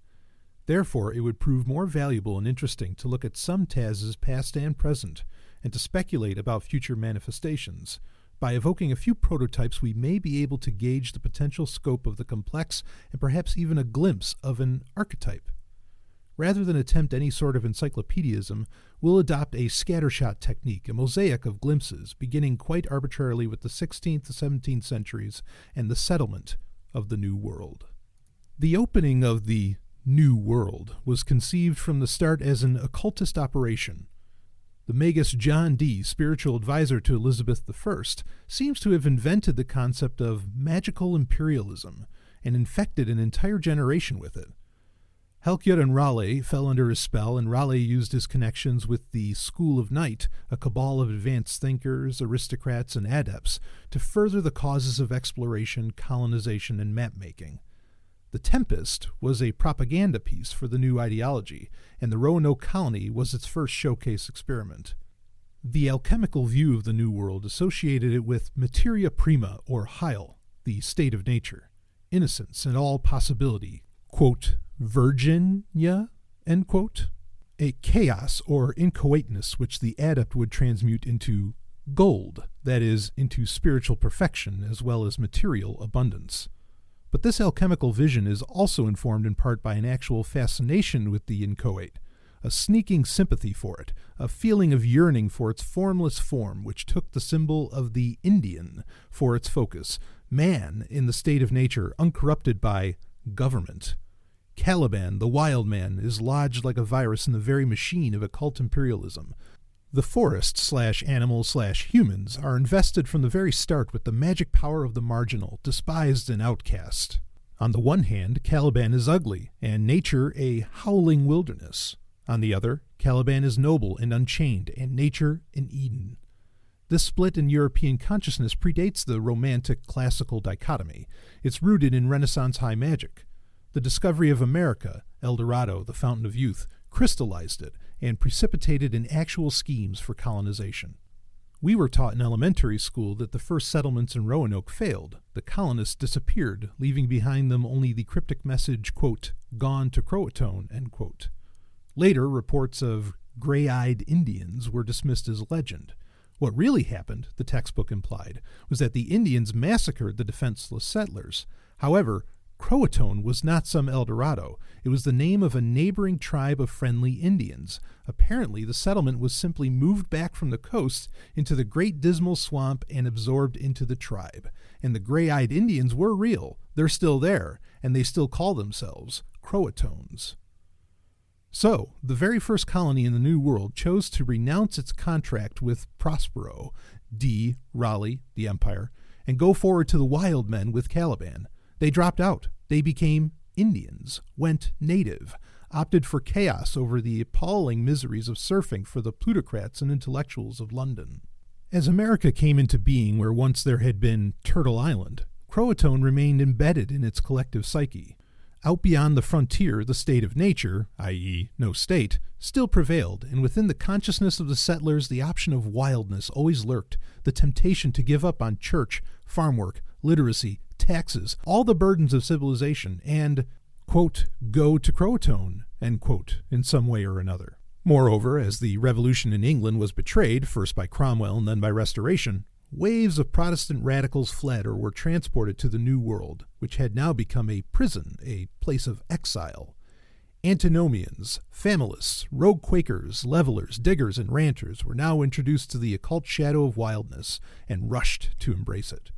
Therefore, it would prove more valuable and interesting to look at some Tazes past and present, and to speculate about future manifestations. By evoking a few prototypes, we may be able to gauge the potential scope of the complex and perhaps even a glimpse of an archetype. Rather than attempt any sort of encyclopediaism, we'll adopt a scattershot technique, a mosaic of glimpses, beginning quite arbitrarily with the 16th to 17th centuries and the settlement of the New World. The opening of the New World was conceived from the start as an occultist operation. The magus John Dee, spiritual advisor to Elizabeth I, seems to have invented the concept of magical imperialism and infected an entire generation with it. Helkiot and Raleigh fell under his spell, and Raleigh used his connections with the School of Night, a cabal of advanced thinkers, aristocrats, and adepts, to further the causes of exploration, colonization, and map-making. The Tempest was a propaganda piece for the new ideology, and the Roanoke colony was its first showcase experiment. The alchemical view of the New World associated it with materia prima, or heil, the state of nature, innocence and all possibility, quote, Virginia, end quote, a chaos or inchoateness which the adept would transmute into gold, that is, into spiritual perfection as well as material abundance. But this alchemical vision is also informed in part by an actual fascination with the inchoate, a sneaking sympathy for it, a feeling of yearning for its formless form which took the symbol of the Indian for its focus, man in the state of nature uncorrupted by government. Caliban, the wild man, is lodged like a virus in the very machine of occult imperialism. The forest/animals/humans are invested from the very start with the magic power of the marginal, despised and outcast. On the one hand, Caliban is ugly, and nature a howling wilderness. On the other, Caliban is noble and unchained, and nature an Eden. This split in European consciousness predates the romantic classical dichotomy. It's rooted in Renaissance high magic. The discovery of America, El Dorado, the fountain of youth, crystallized it and precipitated in actual schemes for colonization. We were taught in elementary school that the first settlements in Roanoke failed. The colonists disappeared, leaving behind them only the cryptic message, quote, gone to Croatone, end quote. Later, reports of gray-eyed Indians were dismissed as legend. What really happened, the textbook implied, was that the Indians massacred the defenseless settlers. However, Croatone was not some El Dorado. It was the name of a neighboring tribe of friendly Indians. Apparently, the settlement was simply moved back from the coast into the Great Dismal Swamp and absorbed into the tribe. And the gray-eyed Indians were real. They're still there, and they still call themselves Croatones. So, the very first colony in the New World chose to renounce its contract with Prospero, Raleigh, the empire, and go forward to the wild men with Caliban. They dropped out. They became Indians, went native, opted for chaos over the appalling miseries of surfing for the plutocrats and intellectuals of London. As America came into being where once there had been Turtle Island, Croatoan remained embedded in its collective psyche. Out beyond the frontier, the state of nature, i.e., no state, still prevailed, and within the consciousness of the settlers the option of wildness always lurked, the temptation to give up on church, farm work, literacy, taxes, all the burdens of civilization, and, quote, go to Croatoan, end quote, in some way or another. Moreover, as the revolution in England was betrayed, first by Cromwell and then by Restoration, waves of Protestant radicals fled or were transported to the New World, which had now become a prison, a place of exile. Antinomians, familists, rogue Quakers, levelers, diggers, and ranters were now introduced to the occult shadow of wildness and rushed to embrace it.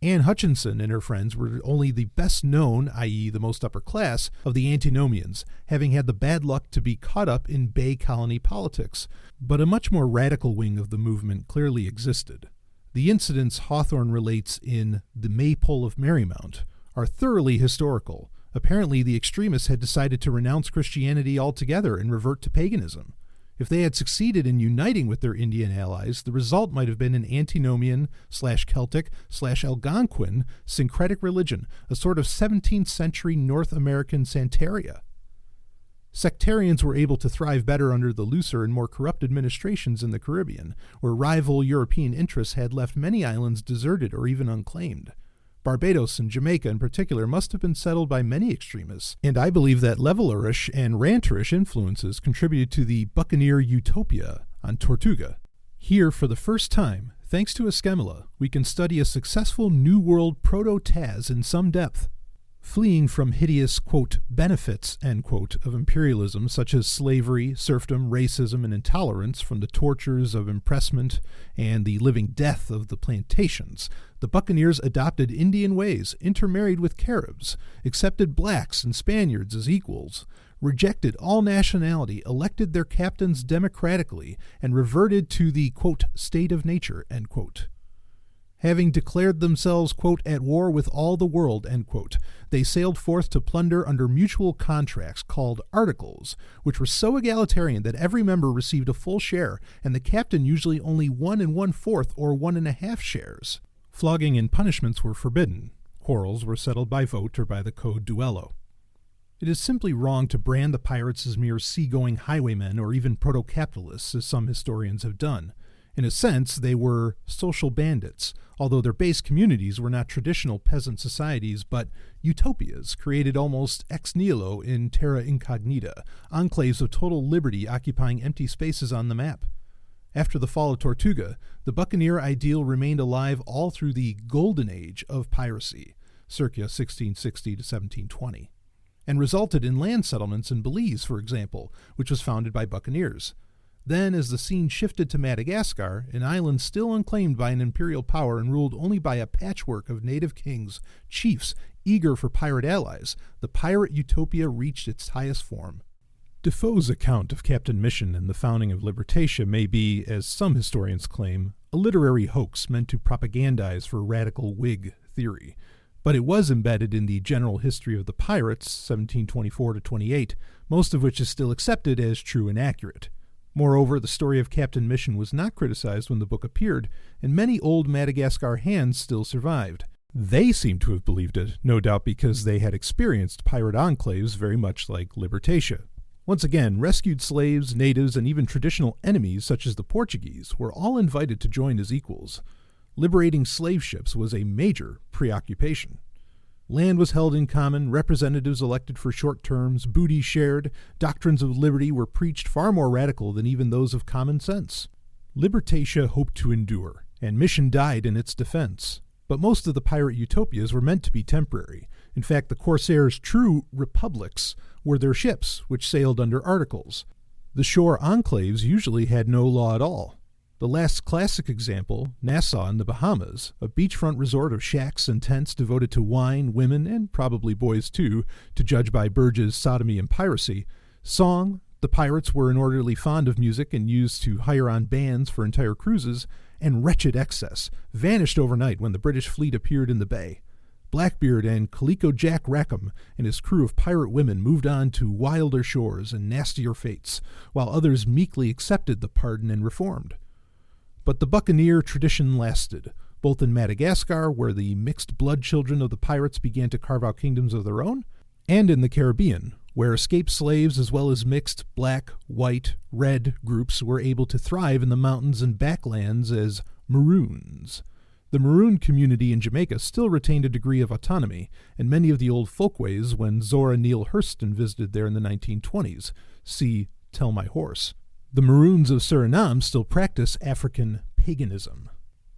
Anne Hutchinson and her friends were only the best known, i.e. the most upper class, of the antinomians, having had the bad luck to be caught up in Bay Colony politics, but a much more radical wing of the movement clearly existed. The incidents Hawthorne relates in The Maypole of Marymount are thoroughly historical. Apparently, the extremists had decided to renounce Christianity altogether and revert to paganism. If they had succeeded in uniting with their Indian allies, the result might have been an antinomian/Celtic/Algonquin syncretic religion, a sort of 17th century North American Santeria. Sectarians were able to thrive better under the looser and more corrupt administrations in the Caribbean, where rival European interests had left many islands deserted or even unclaimed. Barbados and Jamaica in particular must have been settled by many extremists, and I believe that levelerish and ranterish influences contributed to the buccaneer utopia on Tortuga. Here, for the first time, thanks to Escamilla, we can study a successful New World proto-Taz in some depth. Fleeing from hideous, quote, benefits, end quote, of imperialism such as slavery, serfdom, racism, and intolerance from the tortures of impressment and the living death of the plantations, the buccaneers adopted Indian ways, intermarried with Caribs, accepted blacks and Spaniards as equals, rejected all nationality, elected their captains democratically, and reverted to the, quote, state of nature, end quote. Having declared themselves, quote, at war with all the world, end quote, they sailed forth to plunder under mutual contracts called articles, which were so egalitarian that every member received a full share, and the captain usually only 1 1/4 or 1 1/2 shares. Flogging and punishments were forbidden. Quarrels were settled by vote or by the code duello. It is simply wrong to brand the pirates as mere seagoing highwaymen or even proto-capitalists, as some historians have done. In a sense, they were social bandits, although their base communities were not traditional peasant societies, but utopias created almost ex nihilo in terra incognita, enclaves of total liberty occupying empty spaces on the map. After the fall of Tortuga, the buccaneer ideal remained alive all through the golden age of piracy, circa 1660 to 1720, and resulted in land settlements in Belize, for example, which was founded by buccaneers. Then, as the scene shifted to Madagascar, an island still unclaimed by an imperial power and ruled only by a patchwork of native kings, chiefs, eager for pirate allies, the pirate utopia reached its highest form. Defoe's account of Captain Mission and the founding of Libertatia may be, as some historians claim, a literary hoax meant to propagandize for radical Whig theory, but it was embedded in the general history of the pirates, 1724 to 28, most of which is still accepted as true and accurate. Moreover, the story of Captain Mission was not criticized when the book appeared, and many old Madagascar hands still survived. They seem to have believed it, no doubt because they had experienced pirate enclaves very much like Libertatia. Once again, rescued slaves, natives, and even traditional enemies such as the Portuguese were all invited to join as equals. Liberating slave ships was a major preoccupation. Land was held in common, representatives elected for short terms, booty shared, doctrines of liberty were preached far more radical than even those of common sense. Libertatia hoped to endure, and Mission died in its defense. But most of the pirate utopias were meant to be temporary. In fact, the Corsairs' true republics were their ships, which sailed under articles. The shore enclaves usually had no law at all. The last classic example, Nassau in the Bahamas, a beachfront resort of shacks and tents devoted to wine, women, and probably boys too, to judge by Burge's Sodomy and Piracy. Song, the pirates were inordinately fond of music and used to hire on bands for entire cruises, and wretched excess, vanished overnight when the British fleet appeared in the bay. Blackbeard and Calico Jack Rackham and his crew of pirate women moved on to wilder shores and nastier fates, while others meekly accepted the pardon and reformed. But the buccaneer tradition lasted, both in Madagascar, where the mixed blood children of the pirates began to carve out kingdoms of their own, and in the Caribbean, where escaped slaves as well as mixed black, white, red groups were able to thrive in the mountains and backlands as Maroons. The Maroon community in Jamaica still retained a degree of autonomy, and many of the old folkways when Zora Neale Hurston visited there in the 1920s. See Tell My Horse. The Maroons of Suriname still practice African paganism.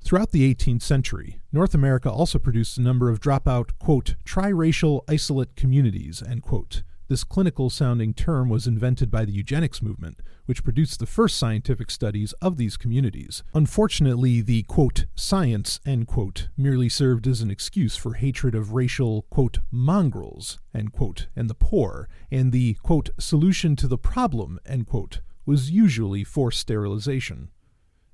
Throughout the 18th century, North America also produced a number of dropout, quote, triracial isolate communities, end quote. This clinical-sounding term was invented by the eugenics movement, which produced the first scientific studies of these communities. Unfortunately, the, quote, science, end quote, merely served as an excuse for hatred of racial, quote, mongrels, end quote, and the poor, and the, quote, solution to the problem, end quote, was usually forced sterilization.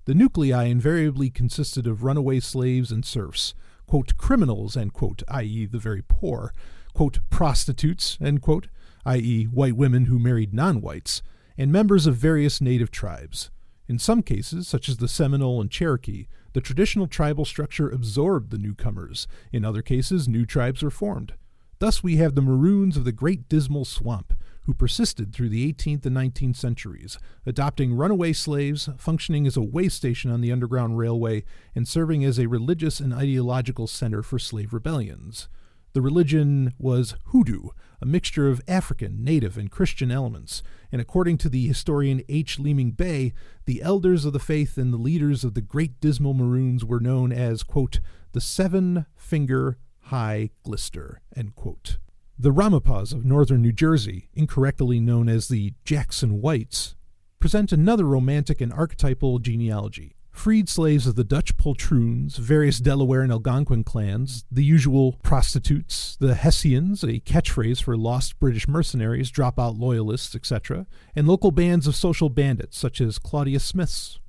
The nuclei invariably consisted of runaway slaves and serfs, quote, criminals, end quote, i.e. the very poor, quote, prostitutes, end quote, i.e. white women who married non-whites, and members of various native tribes. In some cases, such as the Seminole and Cherokee, the traditional tribal structure absorbed the newcomers. In other cases, new tribes were formed. Thus we have the Maroons of the Great Dismal Swamp, who persisted through the 18th and 19th centuries, adopting runaway slaves, functioning as a way station on the Underground Railway, and serving as a religious and ideological center for slave rebellions. The religion was Hoodoo, a mixture of African, native, and Christian elements, and according to the historian H. Leeming Bey, the elders of the faith and the leaders of the Great Dismal Maroons were known as, quote, the Seven-Finger High Glister, end quote. The Ramapas of northern New Jersey, incorrectly known as the Jackson Whites, present another romantic and archetypal genealogy. Freed slaves of the Dutch poltroons, various Delaware and Algonquin clans, the usual prostitutes, the Hessians, a catchphrase for lost British mercenaries, dropout loyalists, etc., and local bands of social bandits such as Claudia Smiths.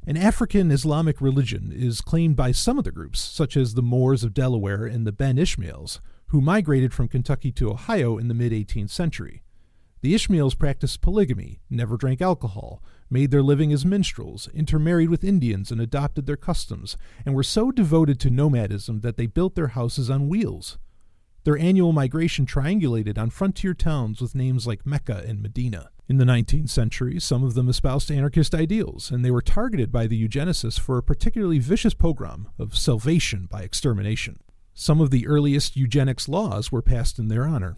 An African Islamic religion is claimed by some of the groups, such as the Moors of Delaware and the Ben Ishmaels, who migrated from Kentucky to Ohio in the mid-18th century. The Ishmaels practiced polygamy, never drank alcohol, made their living as minstrels, intermarried with Indians and adopted their customs, and were so devoted to nomadism that they built their houses on wheels. Their annual migration triangulated on frontier towns with names like Mecca and Medina. In the 19th century, some of them espoused anarchist ideals, and they were targeted by the eugenicists for a particularly vicious pogrom of salvation by extermination. Some of the earliest eugenics laws were passed in their honor.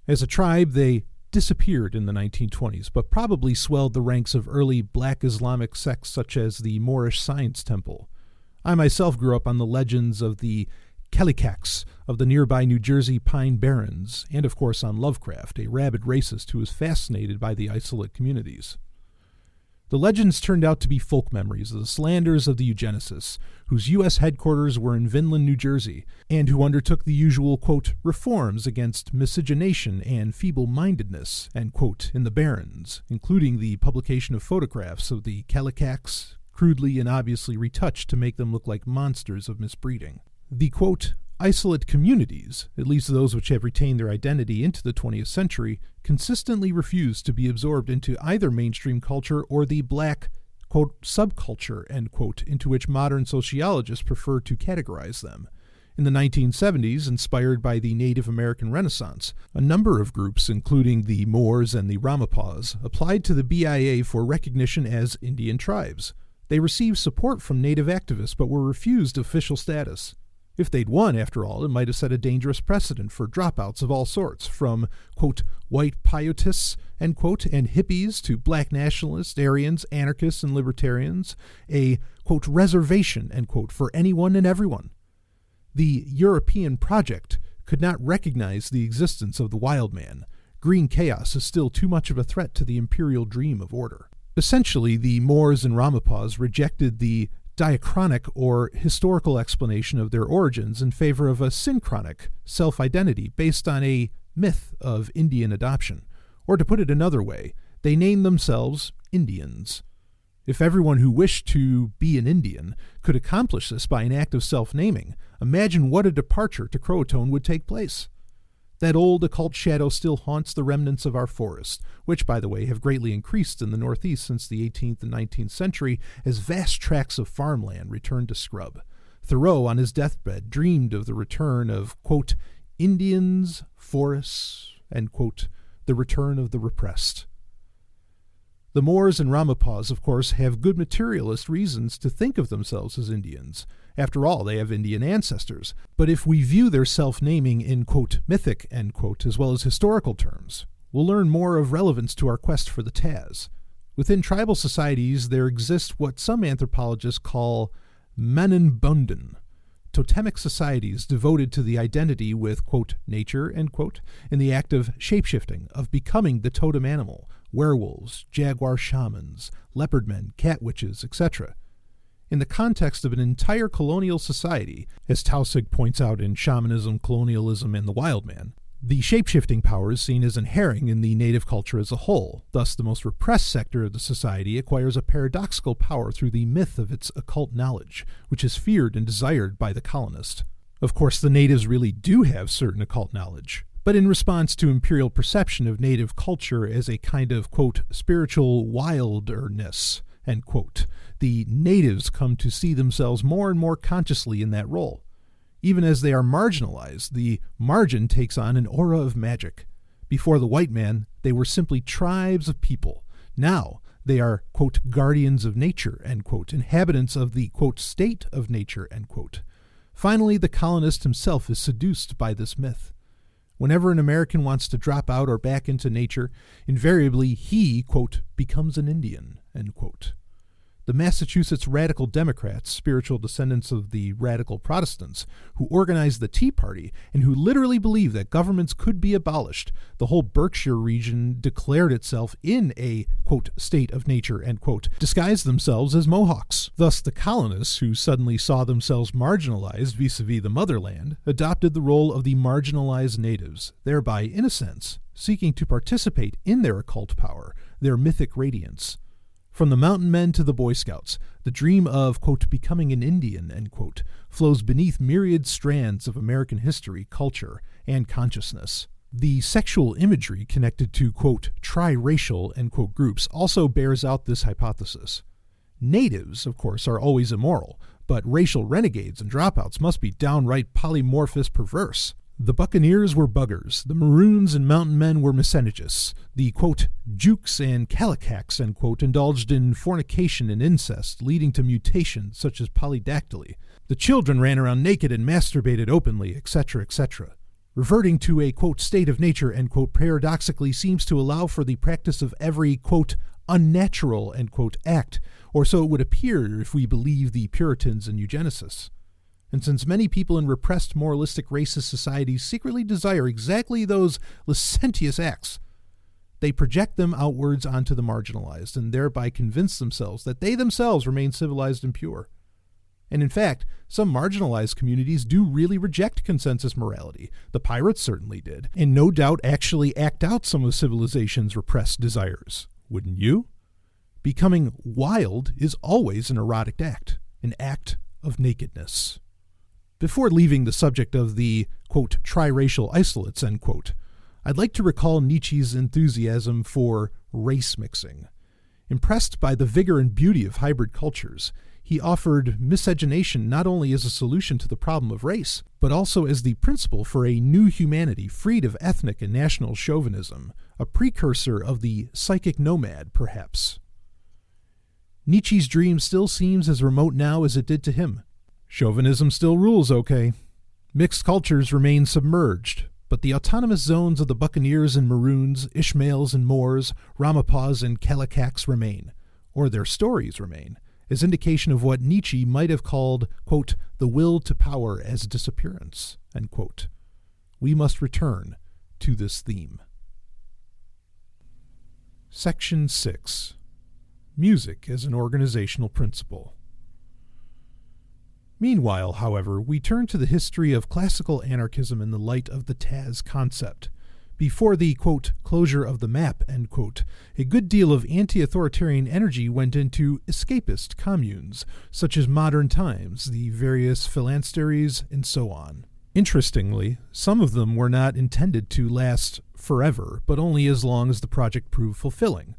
As a tribe, they disappeared in the 1920s, but probably swelled the ranks of early black Islamic sects such as the Moorish Science Temple. I myself grew up on the legends of the Kallikaks of the nearby New Jersey Pine Barrens, and of course on Lovecraft, a rabid racist who was fascinated by the isolate communities. The legends turned out to be folk memories of the slanders of the eugenicists, whose U.S. headquarters were in Vinland, New Jersey, and who undertook the usual, quote, reforms against miscegenation and feeble-mindedness, end quote, in the Barrens, including the publication of photographs of the Kallikaks, crudely and obviously retouched to make them look like monsters of misbreeding. The, quote, isolate communities, at least those which have retained their identity into the 20th century, consistently refused to be absorbed into either mainstream culture or the black, quote, subculture, end quote, into which modern sociologists prefer to categorize them. In the 1970s, inspired by the Native American Renaissance, a number of groups, including the Moors and the Ramapas, applied to the BIA for recognition as Indian tribes. They received support from Native activists but were refused official status. If they'd won, after all, it might have set a dangerous precedent for dropouts of all sorts, from, quote, white pieutists, end quote, and hippies to black nationalists, Aryans, anarchists, and libertarians, a, quote, reservation, end quote, for anyone and everyone. The European project could not recognize the existence of the wild man. Green chaos is still too much of a threat to the imperial dream of order. Essentially, the Moors and Ramapas rejected the diachronic or historical explanation of their origins in favor of a synchronic self-identity based on a myth of Indian adoption. Or to put it another way, they named themselves Indians. If everyone who wished to be an Indian could accomplish this by an act of self-naming, imagine what a departure to Croatoan would take place. That old occult shadow still haunts the remnants of our forests, which, by the way, have greatly increased in the Northeast since the 18th and 19th century as vast tracts of farmland returned to scrub. Thoreau, on his deathbed, dreamed of the return of, quote, Indians, forests, and, quote, the return of the repressed. The Moors and Ramapas, of course, have good materialist reasons to think of themselves as Indians. After all, they have Indian ancestors. But if we view their self-naming in, quote, mythic, end quote, as well as historical terms, we'll learn more of relevance to our quest for the Taz. Within tribal societies, there exists what some anthropologists call Manenbunden, totemic societies devoted to the identity with, quote, nature, end quote, in the act of shapeshifting, of becoming the totem animal, werewolves, jaguar shamans, leopard men, cat witches, etc. In the context of an entire colonial society, as Tausig points out in Shamanism, Colonialism, and the Wild Man, the shapeshifting power is seen as inherent in the native culture as a whole. Thus, the most repressed sector of the society acquires a paradoxical power through the myth of its occult knowledge, which is feared and desired by the colonist. Of course, the natives really do have certain occult knowledge, but in response to imperial perception of native culture as a kind of, quote, spiritual wilderness, end quote, the natives come to see themselves more and more consciously in that role. Even as they are marginalized, the margin takes on an aura of magic. Before the white man, they were simply tribes of people. Now, they are, quote, guardians of nature, end quote, inhabitants of the, quote, state of nature, end quote. Finally, the colonist himself is seduced by this myth. Whenever an American wants to drop out or back into nature, invariably he, quote, becomes an Indian, end quote. The Massachusetts Radical Democrats, spiritual descendants of the Radical Protestants, who organized the Tea Party and who literally believed that governments could be abolished, the whole Berkshire region declared itself in a, quote, state of nature, end quote, disguised themselves as Mohawks. Thus, the colonists, who suddenly saw themselves marginalized vis-a-vis the motherland, adopted the role of the marginalized natives, thereby, in a sense, seeking to participate in their occult power, their mythic radiance. From the mountain men to the Boy Scouts, the dream of, quote, becoming an Indian, end quote, flows beneath myriad strands of American history, culture, and consciousness. The sexual imagery connected to, quote, tri-racial, end quote, groups also bears out this hypothesis. Natives, of course, are always immoral, but racial renegades and dropouts must be downright polymorphous perverse. The Buccaneers were buggers, the Maroons and Mountain Men were miscellaneous, the, quote, Jukes and Calicacs, end quote, indulged in fornication and incest, leading to mutations such as polydactyly. The children ran around naked and masturbated openly, etc., etc. Reverting to a, quote, state of nature, end quote, paradoxically seems to allow for the practice of every, quote, unnatural, end quote, act, or so it would appear if we believe the Puritans and eugenicists. And since many people in repressed, moralistic, racist societies secretly desire exactly those licentious acts, they project them outwards onto the marginalized and thereby convince themselves that they themselves remain civilized and pure. And in fact, some marginalized communities do really reject consensus morality. The pirates certainly did, and no doubt actually act out some of civilization's repressed desires. Wouldn't you? Becoming wild is always an erotic act, an act of nakedness. Before leaving the subject of the, quote, triracial isolates, end quote, I'd like to recall Nietzsche's enthusiasm for race mixing. Impressed by the vigor and beauty of hybrid cultures, he offered miscegenation not only as a solution to the problem of race, but also as the principle for a new humanity freed of ethnic and national chauvinism, a precursor of the psychic nomad, perhaps. Nietzsche's dream still seems as remote now as it did to him. Chauvinism still rules, okay. Mixed cultures remain submerged, but the autonomous zones of the Buccaneers and Maroons, Ishmaels and Moors, Ramapas and Calicacs remain, or their stories remain, as indication of what Nietzsche might have called, quote, the will to power as disappearance, end quote. We must return to this theme. Section 6. Music as an organizational principle. Meanwhile, however, we turn to the history of classical anarchism in the light of the Taz concept. Before the, quote, closure of the map, end quote, a good deal of anti-authoritarian energy went into escapist communes, such as Modern Times, the various phalansteries, and so on. Interestingly, some of them were not intended to last forever, but only as long as the project proved fulfilling.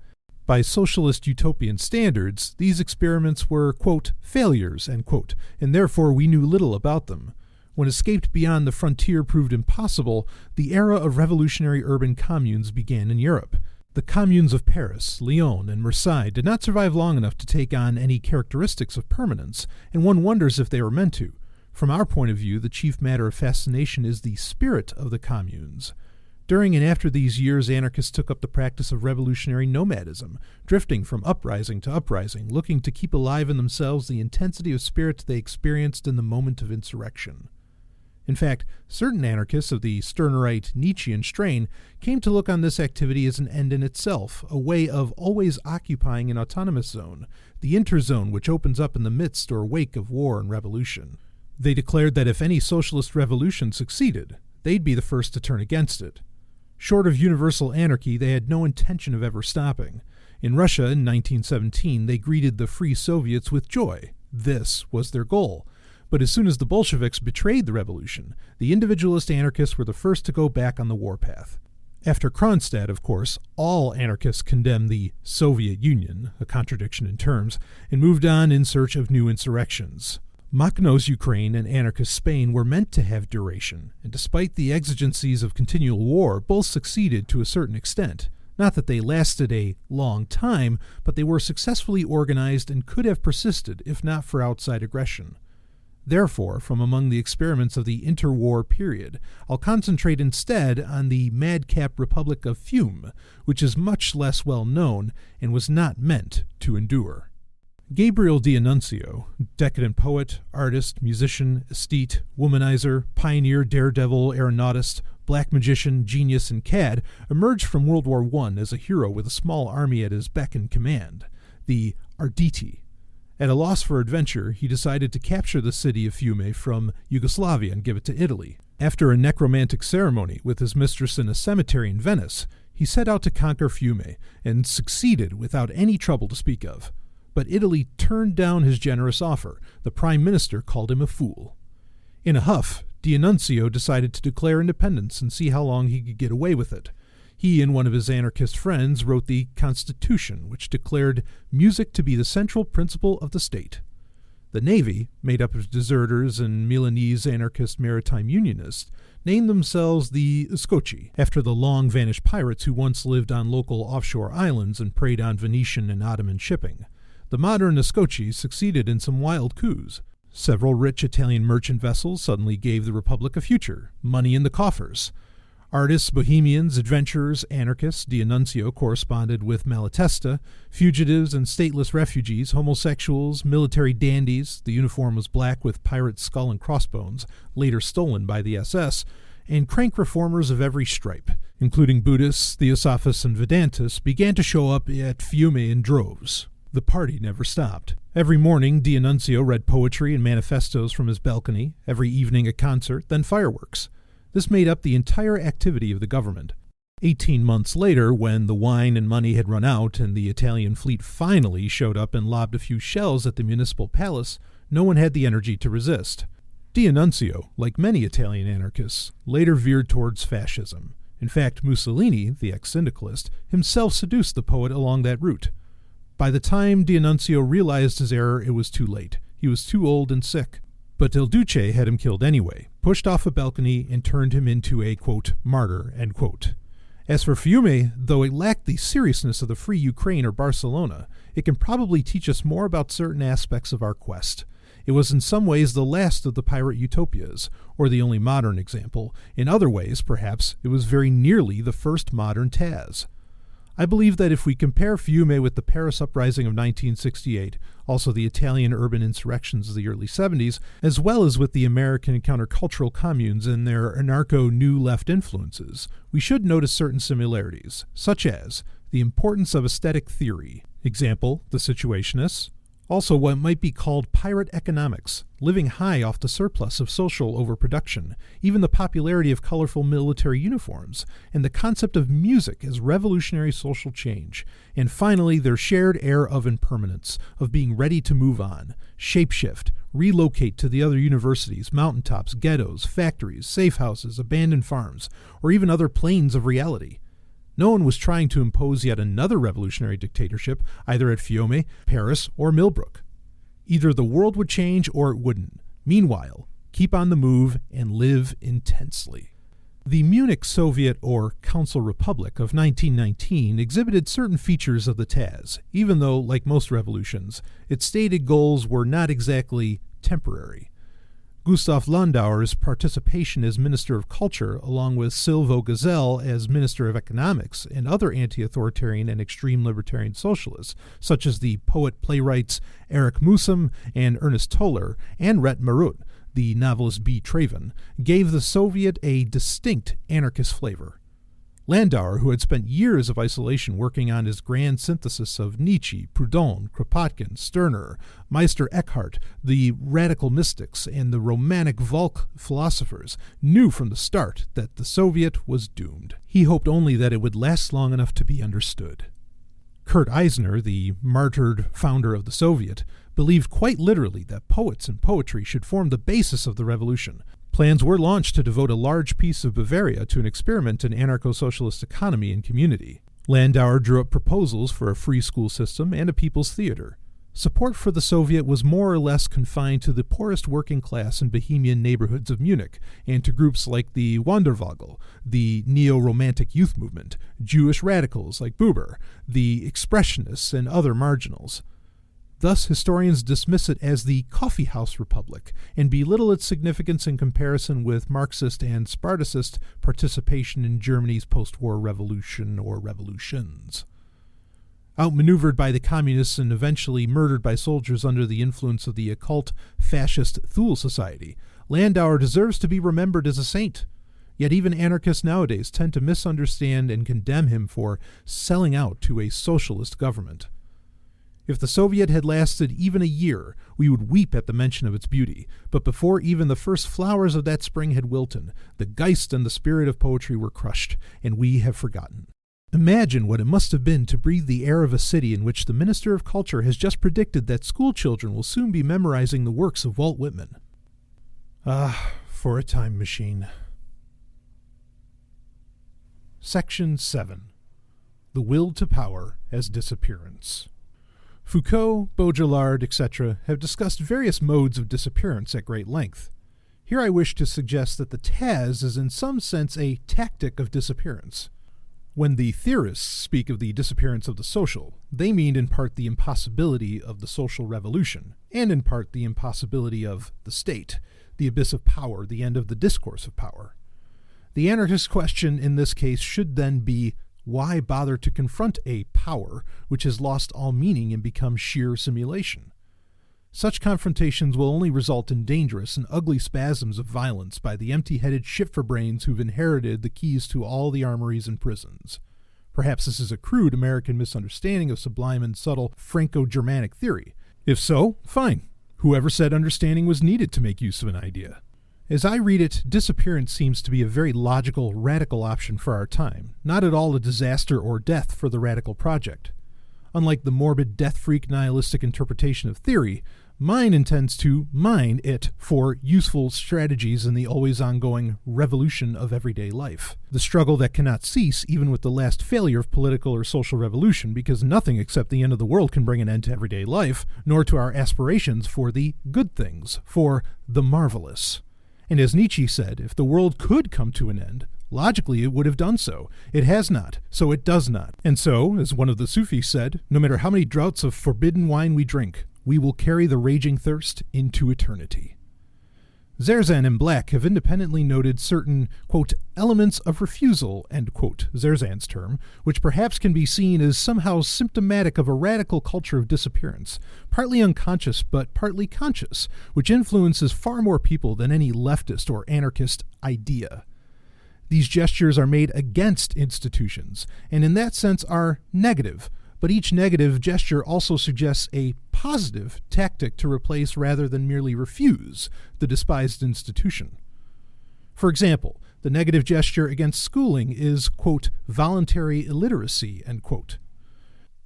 By socialist utopian standards, these experiments were, quote, failures, end quote, and therefore we knew little about them. When escaped beyond the frontier proved impossible, the era of revolutionary urban communes began in Europe. The communes of Paris, Lyon, and Marseille did not survive long enough to take on any characteristics of permanence, and one wonders if they were meant to. From our point of view, the chief matter of fascination is the spirit of the communes. During and after these years, anarchists took up the practice of revolutionary nomadism, drifting from uprising to uprising, looking to keep alive in themselves the intensity of spirit they experienced in the moment of insurrection. In fact, certain anarchists of the Stirnerite Nietzschean strain came to look on this activity as an end in itself, a way of always occupying an autonomous zone, the interzone which opens up in the midst or wake of war and revolution. They declared that if any socialist revolution succeeded, they'd be the first to turn against it. Short of universal anarchy, they had no intention of ever stopping. In Russia in 1917, they greeted the Free Soviets with joy. This was their goal. But as soon as the Bolsheviks betrayed the revolution, the individualist anarchists were the first to go back on the warpath. After Kronstadt, of course, all anarchists condemned the Soviet Union, a contradiction in terms, and moved on in search of new insurrections. Makhno's Ukraine and anarchist Spain were meant to have duration, and despite the exigencies of continual war, both succeeded to a certain extent. Not that they lasted a long time, but they were successfully organized and could have persisted if not for outside aggression. Therefore, from among the experiments of the interwar period, I'll concentrate instead on the madcap Republic of Fiume, which is much less well known and was not meant to endure. Gabriel D'Annunzio, decadent poet, artist, musician, aesthete, womanizer, pioneer, daredevil, aeronautist, black magician, genius, and cad, emerged from World War I as a hero with a small army at his beck and command, the Arditi. At a loss for adventure, he decided to capture the city of Fiume from Yugoslavia and give it to Italy. After a necromantic ceremony with his mistress in a cemetery in Venice, he set out to conquer Fiume and succeeded without any trouble to speak of. But Italy turned down his generous offer. The prime minister called him a fool. In a huff, D'Annunzio decided to declare independence and see how long he could get away with it. He and one of his anarchist friends wrote the Constitution, which declared music to be the central principle of the state. The Navy, made up of deserters and Milanese anarchist maritime unionists, named themselves the Scocci, after the long-vanished pirates who once lived on local offshore islands and preyed on Venetian and Ottoman shipping. The modern Scocci succeeded in some wild coups. Several rich Italian merchant vessels suddenly gave the Republic a future, money in the coffers. Artists, bohemians, adventurers, anarchists, D'Annunzio corresponded with Malatesta, fugitives and stateless refugees, homosexuals, military dandies, the uniform was black with pirate skull and crossbones, later stolen by the SS, and crank reformers of every stripe, including Buddhists, Theosophists, and Vedantists, began to show up at Fiume in droves. The party never stopped. Every morning, D'Annunzio read poetry and manifestos from his balcony, every evening a concert, then fireworks. This made up the entire activity of the government. 18 months later, when the wine and money had run out and the Italian fleet finally showed up and lobbed a few shells at the municipal palace, no one had the energy to resist. D'Annunzio, like many Italian anarchists, later veered towards fascism. In fact, Mussolini, the ex-syndicalist, himself seduced the poet along that route. By the time D'Annunzio realized his error, it was too late. He was too old and sick. But Il Duce had him killed anyway, pushed off a balcony, and turned him into a, quote, martyr, end quote. As for Fiume, though it lacked the seriousness of the Free Ukraine or Barcelona, it can probably teach us more about certain aspects of our quest. It was in some ways the last of the pirate utopias, or the only modern example. In other ways, perhaps, it was very nearly the first modern Taz. I believe that if we compare Fiume with the Paris Uprising of 1968, also the Italian urban insurrections of the early 70s, as well as with the American countercultural communes and their anarcho-New Left influences, we should notice certain similarities, such as the importance of aesthetic theory, example, the Situationists, also what might be called pirate economics, living high off the surplus of social overproduction, even the popularity of colorful military uniforms, and the concept of music as revolutionary social change, and finally their shared air of impermanence, of being ready to move on, shapeshift, relocate to the other universities, mountaintops, ghettos, factories, safe houses, abandoned farms, or even other planes of reality. No one was trying to impose yet another revolutionary dictatorship, either at Fiume, Paris, or Millbrook. Either the world would change or it wouldn't. Meanwhile, keep on the move and live intensely. The Munich Soviet or Council Republic of 1919 exhibited certain features of the Taz, even though, like most revolutions, its stated goals were not exactly temporary. Gustav Landauer's participation as Minister of Culture, along with Silvo Gesell as Minister of Economics, and other anti-authoritarian and extreme libertarian socialists, such as the poet-playwrights Erich Mühsam and Ernst Toller, and Rhett Marut, the novelist B. Traven, gave the Soviet a distinct anarchist flavor. Landauer, who had spent years of isolation working on his grand synthesis of Nietzsche, Proudhon, Kropotkin, Stirner, Meister Eckhart, the radical mystics, and the romantic Volk philosophers, knew from the start that the Soviet was doomed. He hoped only that it would last long enough to be understood. Kurt Eisner, the martyred founder of the Soviet, believed quite literally that poets and poetry should form the basis of the revolution. Plans were launched to devote a large piece of Bavaria to an experiment in anarcho-socialist economy and community. Landauer drew up proposals for a free school system and a people's theater. Support for the Soviet was more or less confined to the poorest working class and bohemian neighborhoods of Munich, and to groups like the Wandervogel, the neo-romantic youth movement, Jewish radicals like Buber, the Expressionists, and other marginals. Thus, historians dismiss it as the coffeehouse republic and belittle its significance in comparison with Marxist and Spartacist participation in Germany's post-war revolution or revolutions. Outmaneuvered by the communists and eventually murdered by soldiers under the influence of the occult fascist Thule Society, Landauer deserves to be remembered as a saint. Yet even anarchists nowadays tend to misunderstand and condemn him for selling out to a socialist government. If the Soviet had lasted even a year, we would weep at the mention of its beauty, but before even the first flowers of that spring had wilted, the Geist and the spirit of poetry were crushed, and we have forgotten. Imagine what it must have been to breathe the air of a city in which the Minister of Culture has just predicted that school children will soon be memorizing the works of Walt Whitman. Ah, for a time machine. Section 7. The Will to Power as Disappearance. Foucault, Baudrillard, etc. have discussed various modes of disappearance at great length. Here I wish to suggest that the Taz is in some sense a tactic of disappearance. When the theorists speak of the disappearance of the social, they mean in part the impossibility of the social revolution, and in part the impossibility of the state, the abyss of power, the end of the discourse of power. The anarchist question in this case should then be, why bother to confront a power which has lost all meaning and become sheer simulation? Such confrontations will only result in dangerous and ugly spasms of violence by the empty-headed shit-for-brains who've inherited the keys to all the armories and prisons. Perhaps this is a crude American misunderstanding of sublime and subtle Franco-Germanic theory. If so, fine. Whoever said understanding was needed to make use of an idea? As I read it, disappearance seems to be a very logical, radical option for our time, not at all a disaster or death for the radical project. Unlike the morbid, death-freak, nihilistic interpretation of theory, mine intends to mine it for useful strategies in the always-ongoing revolution of everyday life. The struggle that cannot cease even with the last failure of political or social revolution, because nothing except the end of the world can bring an end to everyday life, nor to our aspirations for the good things, for the marvelous. And as Nietzsche said, if the world could come to an end, logically it would have done so. It has not, so it does not. And so, as one of the Sufis said, no matter how many draughts of forbidden wine we drink, we will carry the raging thirst into eternity. Zerzan and Black have independently noted certain, quote, elements of refusal, end quote, Zerzan's term, which perhaps can be seen as somehow symptomatic of a radical culture of disappearance, partly unconscious but partly conscious, which influences far more people than any leftist or anarchist idea. These gestures are made against institutions, and in that sense are negative, but each negative gesture also suggests a positive tactic to replace rather than merely refuse the despised institution. For example, the negative gesture against schooling is, quote, voluntary illiteracy, end quote.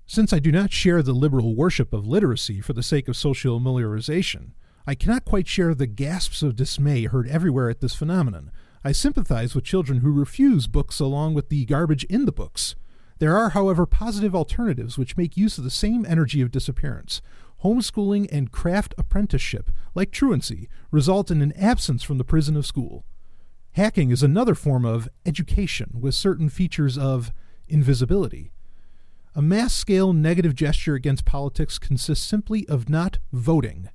Since I do not share the liberal worship of literacy for the sake of social amelioration, I cannot quite share the gasps of dismay heard everywhere at this phenomenon. I sympathize with children who refuse books along with the garbage in the books. There are, however, positive alternatives which make use of the same energy of disappearance. Homeschooling and craft apprenticeship, like truancy, result in an absence from the prison of school. Hacking is another form of education with certain features of invisibility. A mass-scale negative gesture against politics consists simply of not voting.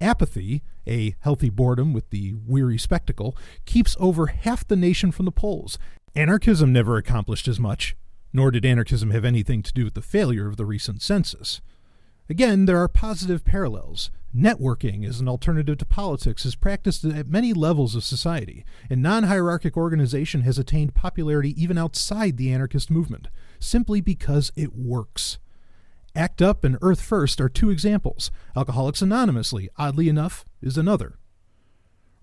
Apathy, a healthy boredom with the weary spectacle, keeps over half the nation from the polls. Anarchism never accomplished as much, nor did anarchism have anything to do with the failure of the recent census. Again, there are positive parallels. Networking as an alternative to politics is practiced at many levels of society, and non-hierarchic organization has attained popularity even outside the anarchist movement, simply because it works. ACT UP and Earth First are two examples. Alcoholics Anonymously, oddly enough, is another.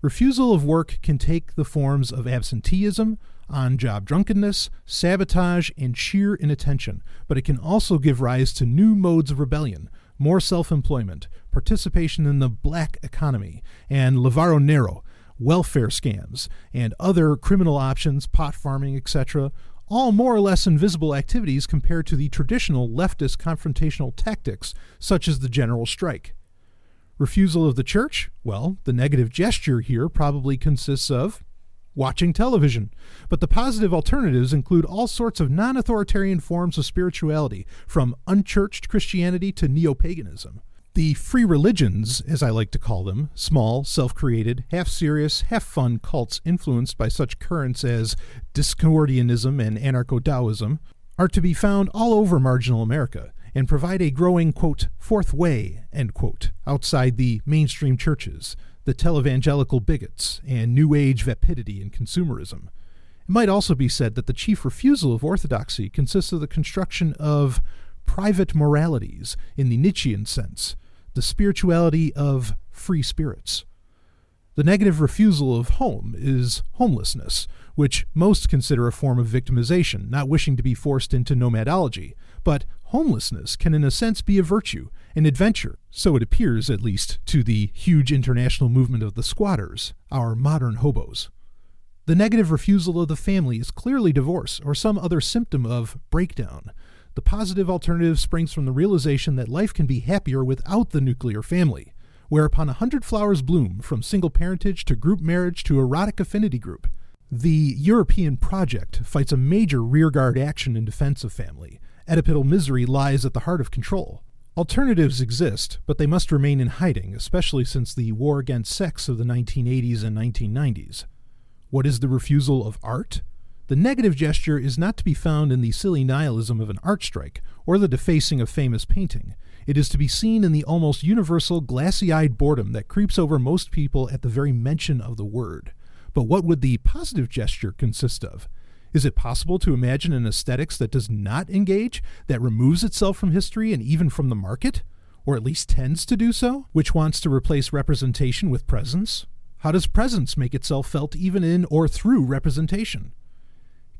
Refusal of work can take the forms of absenteeism, on-job drunkenness, sabotage, and sheer inattention, but it can also give rise to new modes of rebellion, more self-employment, participation in the black economy, and lavaro negro, welfare scams, and other criminal options, pot farming, etc., all more or less invisible activities compared to the traditional leftist confrontational tactics, such as the general strike. Refusal of the church? Well, the negative gesture here probably consists of watching television. But the positive alternatives include all sorts of non-authoritarian forms of spirituality, from unchurched Christianity to neo-paganism. The free religions, as I like to call them, small, self-created, half-serious, half-fun cults influenced by such currents as Discordianism and anarcho-Taoism, are to be found all over marginal America and provide a growing, quote, fourth way, end quote, outside the mainstream churches, the televangelical bigots, and New Age vapidity and consumerism. It might also be said that the chief refusal of orthodoxy consists of the construction of private moralities in the Nietzschean sense, the spirituality of free spirits. The negative refusal of home is homelessness, which most consider a form of victimization, not wishing to be forced into nomadology. But homelessness can in a sense be a virtue, an adventure, so it appears at least to the huge international movement of the squatters, our modern hobos. The negative refusal of the family is clearly divorce or some other symptom of breakdown. The positive alternative springs from the realization that life can be happier without the nuclear family, whereupon 100 flowers bloom from single parentage to group marriage to erotic affinity group. The European project fights a major rearguard action in defense of family. Oedipal misery lies at the heart of control. Alternatives exist, but they must remain in hiding, especially since the war against sex of the 1980s and 1990s. What is the refusal of art? The negative gesture is not to be found in the silly nihilism of an art strike or the defacing of famous painting. It is to be seen in the almost universal glassy-eyed boredom that creeps over most people at the very mention of the word. But what would the positive gesture consist of? Is it possible to imagine an aesthetics that does not engage, that removes itself from history and even from the market, or at least tends to do so, which wants to replace representation with presence? How does presence make itself felt even in or through representation?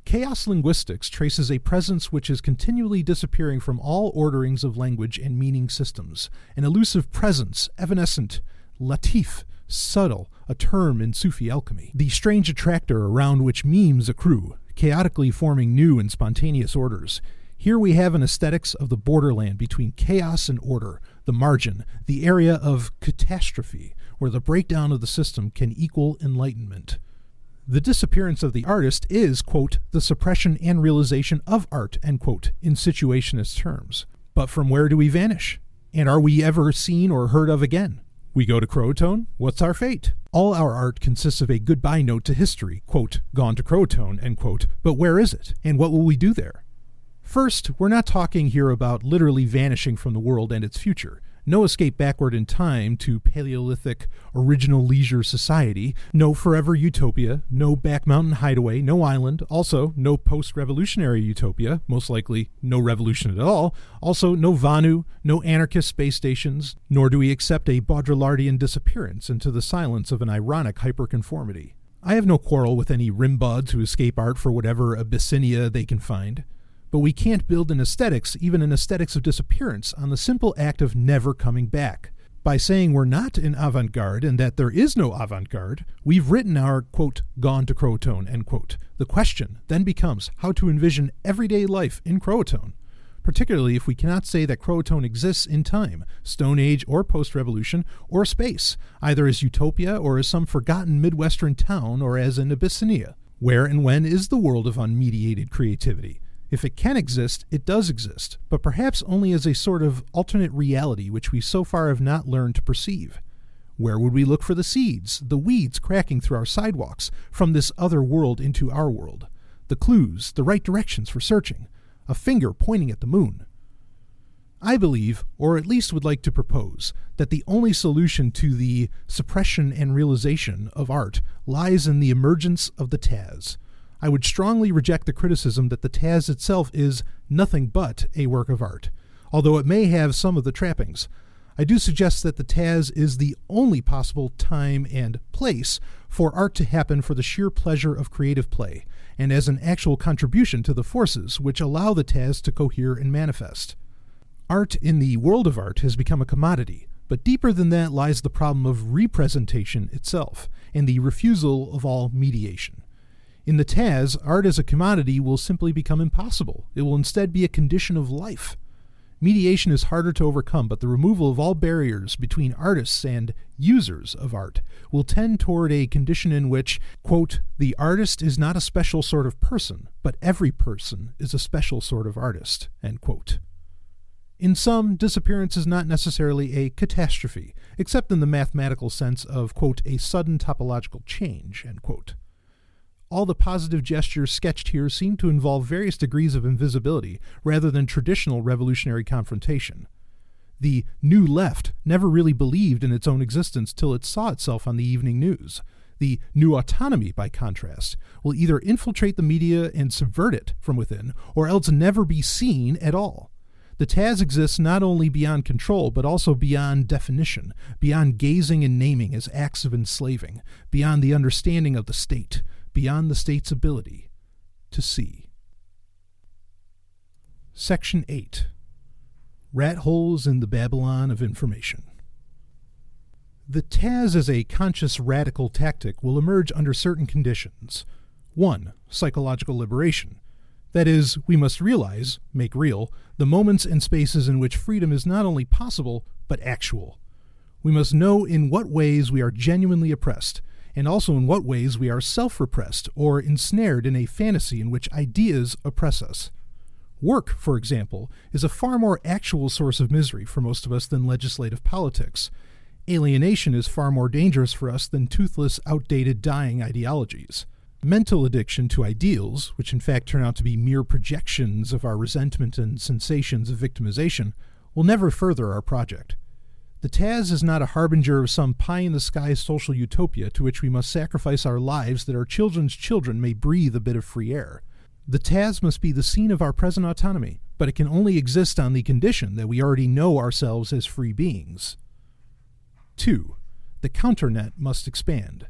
Chaos linguistics traces a presence which is continually disappearing from all orderings of language and meaning systems, an elusive presence, evanescent, latif, subtle, a term in Sufi alchemy, the strange attractor around which memes accrue, chaotically forming new and spontaneous orders. Here we have an aesthetics of the borderland between chaos and order, the margin, the area of catastrophe, where the breakdown of the system can equal enlightenment. The disappearance of the artist is, quote, the suppression and realization of art, end quote, in situationist terms. But from where do we vanish? And are we ever seen or heard of again? We go to Croatoan, what's our fate? All our art consists of a goodbye note to history, quote, gone to Croatoan, end quote, but where is it, and what will we do there? First, we're not talking here about literally vanishing from the world and its future. No escape backward in time to Paleolithic original leisure society, no forever utopia, no back mountain hideaway, no island, also no post-revolutionary utopia, most likely no revolution at all, also no Vanu, no anarchist space stations, nor do we accept a Baudrillardian disappearance into the silence of an ironic hyperconformity. I have no quarrel with any rimbuds who escape art for whatever Abyssinia they can find. But we can't build an aesthetics, even an aesthetics of disappearance, on the simple act of never coming back. By saying we're not an avant-garde and that there is no avant-garde, we've written our, quote, gone to Croatone, end quote. The question then becomes how to envision everyday life in Croatone, particularly if we cannot say that Croatone exists in time, Stone Age or post-revolution, or space, either as utopia or as some forgotten Midwestern town or as an Abyssinia. Where and when is the world of unmediated creativity? If it can exist, it does exist, but perhaps only as a sort of alternate reality which we so far have not learned to perceive. Where would we look for the seeds, the weeds cracking through our sidewalks, from this other world into our world? The clues, the right directions for searching, a finger pointing at the moon. I believe, or at least would like to propose, that the only solution to the suppression and realization of art lies in the emergence of the Taz. I would strongly reject the criticism that the Taz itself is nothing but a work of art, although it may have some of the trappings. I do suggest that the Taz is the only possible time and place for art to happen for the sheer pleasure of creative play, and as an actual contribution to the forces which allow the Taz to cohere and manifest. Art in the world of art has become a commodity, but deeper than that lies the problem of representation itself, and the refusal of all mediation. In the Taz, art as a commodity will simply become impossible. It will instead be a condition of life. Mediation is harder to overcome, but the removal of all barriers between artists and users of art will tend toward a condition in which, quote, the artist is not a special sort of person, but every person is a special sort of artist, end quote. In sum, disappearance is not necessarily a catastrophe, except in the mathematical sense of, quote, a sudden topological change, end quote. All the positive gestures sketched here seem to involve various degrees of invisibility rather than traditional revolutionary confrontation. The New Left never really believed in its own existence till it saw itself on the evening news. The New Autonomy, by contrast, will either infiltrate the media and subvert it from within, or else never be seen at all. The Taz exists not only beyond control, but also beyond definition, beyond gazing and naming as acts of enslaving, beyond the understanding of the state, beyond the state's ability to see. Section 8. Rat Holes in the Babylon of Information. The Taz as a conscious radical tactic will emerge under certain conditions. 1. Psychological liberation. That is, we must realize, make real, the moments and spaces in which freedom is not only possible, but actual. We must know in what ways we are genuinely oppressed, and also in what ways we are self-repressed or ensnared in a fantasy in which ideas oppress us. Work, for example, is a far more actual source of misery for most of us than legislative politics. Alienation is far more dangerous for us than toothless, outdated, dying ideologies. Mental addiction to ideals, which in fact turn out to be mere projections of our resentment and sensations of victimization, will never further our project. The Taz is not a harbinger of some pie-in-the-sky social utopia to which we must sacrifice our lives that our children's children may breathe a bit of free air. The Taz must be the scene of our present autonomy, but it can only exist on the condition that we already know ourselves as free beings. 2. The counternet must expand.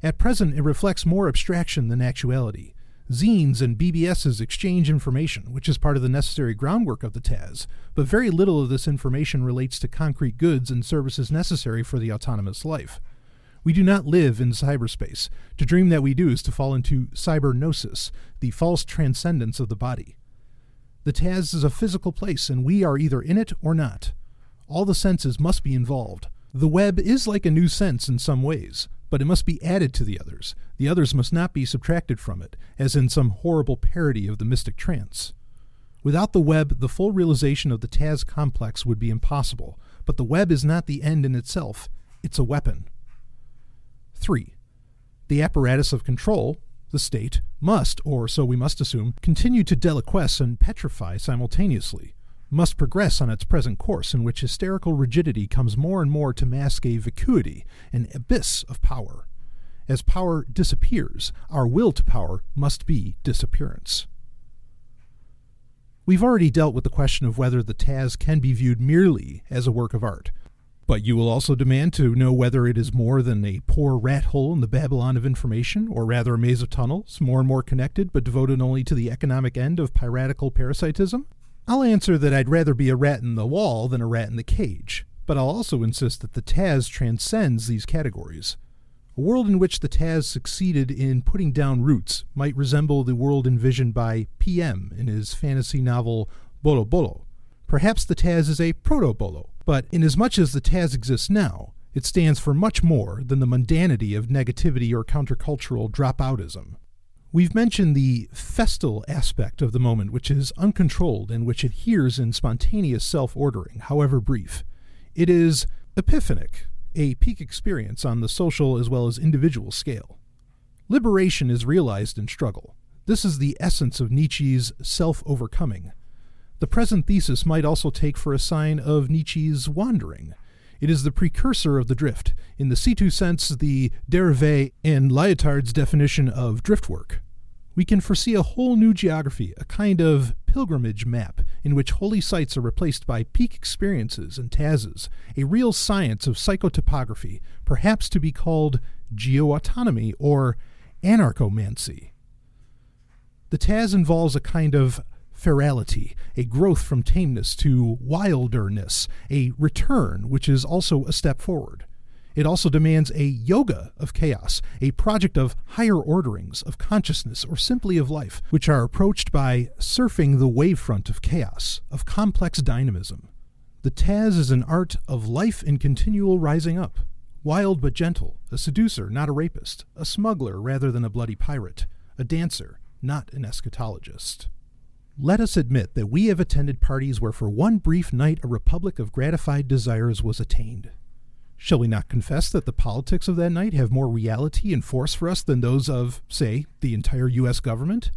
At present, it reflects more abstraction than actuality. Zines and BBSs exchange information, which is part of the necessary groundwork of the Taz, but very little of this information relates to concrete goods and services necessary for the autonomous life. We do not live in cyberspace. To dream that we do is to fall into cybergnosis, the false transcendence of the body. The Taz is a physical place, and we are either in it or not. All the senses must be involved. The web is like a new sense in some ways, but it must be added to the others. The others must not be subtracted from it, as in some horrible parody of the mystic trance. Without the web, the full realization of the Taz complex would be impossible, but the web is not the end in itself. It's a weapon. 3. The apparatus of control, the state, must, or so we must assume, continue to deliquesce and petrify simultaneously, must progress on its present course in which hysterical rigidity comes more and more to mask a vacuity, an abyss of power. As power disappears, our will to power must be disappearance. We've already dealt with the question of whether the Taz can be viewed merely as a work of art, but you will also demand to know whether it is more than a poor rat hole in the Babylon of information, or rather a maze of tunnels, more and more connected but devoted only to the economic end of piratical parasitism. I'll answer that I'd rather be a rat in the wall than a rat in the cage. But I'll also insist that the Taz transcends these categories. A world in which the Taz succeeded in putting down roots might resemble the world envisioned by PM in his fantasy novel Bolo Bolo. Perhaps the Taz is a proto-Bolo, but inasmuch as the Taz exists now, it stands for much more than the mundanity of negativity or countercultural dropoutism. We've mentioned the festal aspect of the moment, which is uncontrolled and which adheres in spontaneous self-ordering, however brief. It is epiphanic, a peak experience on the social as well as individual scale. Liberation is realized in struggle. This is the essence of Nietzsche's self-overcoming. The present thesis might also take for a sign of Nietzsche's wandering. It is the precursor of the drift, in the Situ sense the dérivé and Lyotard's definition of driftwork. We can foresee a whole new geography, a kind of pilgrimage map, in which holy sites are replaced by peak experiences and Tazes, a real science of psychotopography, perhaps to be called geoautonomy or anarchomancy. The Taz involves a kind of ferality, a growth from tameness to wilderness, a return which is also a step forward. It also demands a yoga of chaos, a project of higher orderings of consciousness or simply of life, which are approached by surfing the wavefront of chaos, of complex dynamism. The Taz is an art of life in continual rising up, wild but gentle, a seducer, not a rapist, a smuggler rather than a bloody pirate, a dancer, not an eschatologist. Let us admit that we have attended parties where for one brief night a republic of gratified desires was attained. Shall we not confess that the politics of that night have more reality and force for us than those of, say, the entire U.S. government?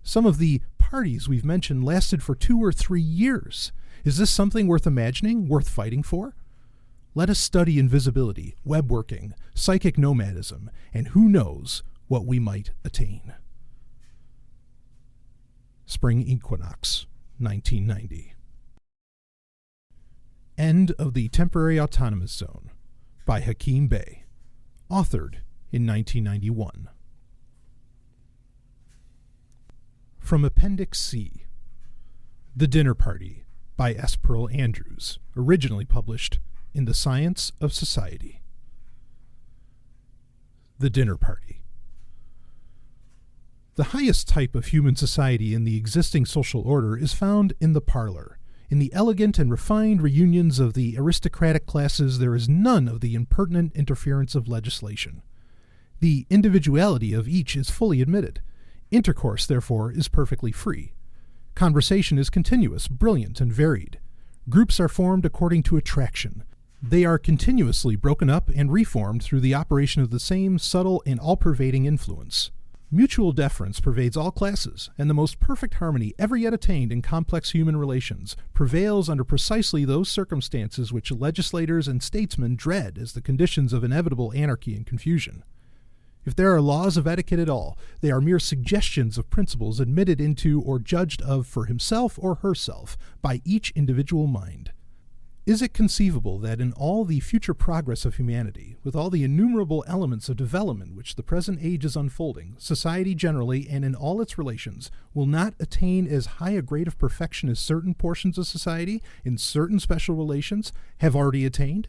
Some of the parties we've mentioned lasted for 2 or 3 years. Is this something worth imagining, worth fighting for? Let us study invisibility, web working, psychic nomadism, and who knows what we might attain. Spring Equinox, 1990. End of the Temporary Autonomous Zone by Hakim Bey, authored in 1991. From Appendix C, The Dinner Party by S. Pearl Andrews, originally published in The Science of Society. The Dinner Party. The highest type of human society in the existing social order is found in the parlor. In the elegant and refined reunions of the aristocratic classes, there is none of the impertinent interference of legislation. The individuality of each is fully admitted. Intercourse, therefore, is perfectly free. Conversation is continuous, brilliant, and varied. Groups are formed according to attraction. They are continuously broken up and reformed through the operation of the same subtle and all-pervading influence. Mutual deference pervades all classes, and the most perfect harmony ever yet attained in complex human relations prevails under precisely those circumstances which legislators and statesmen dread as the conditions of inevitable anarchy and confusion. If there are laws of etiquette at all, they are mere suggestions of principles admitted into or judged of for himself or herself by each individual mind. Is it conceivable that in all the future progress of humanity, with all the innumerable elements of development which the present age is unfolding, society generally and in all its relations will not attain as high a grade of perfection as certain portions of society, in certain special relations, have already attained?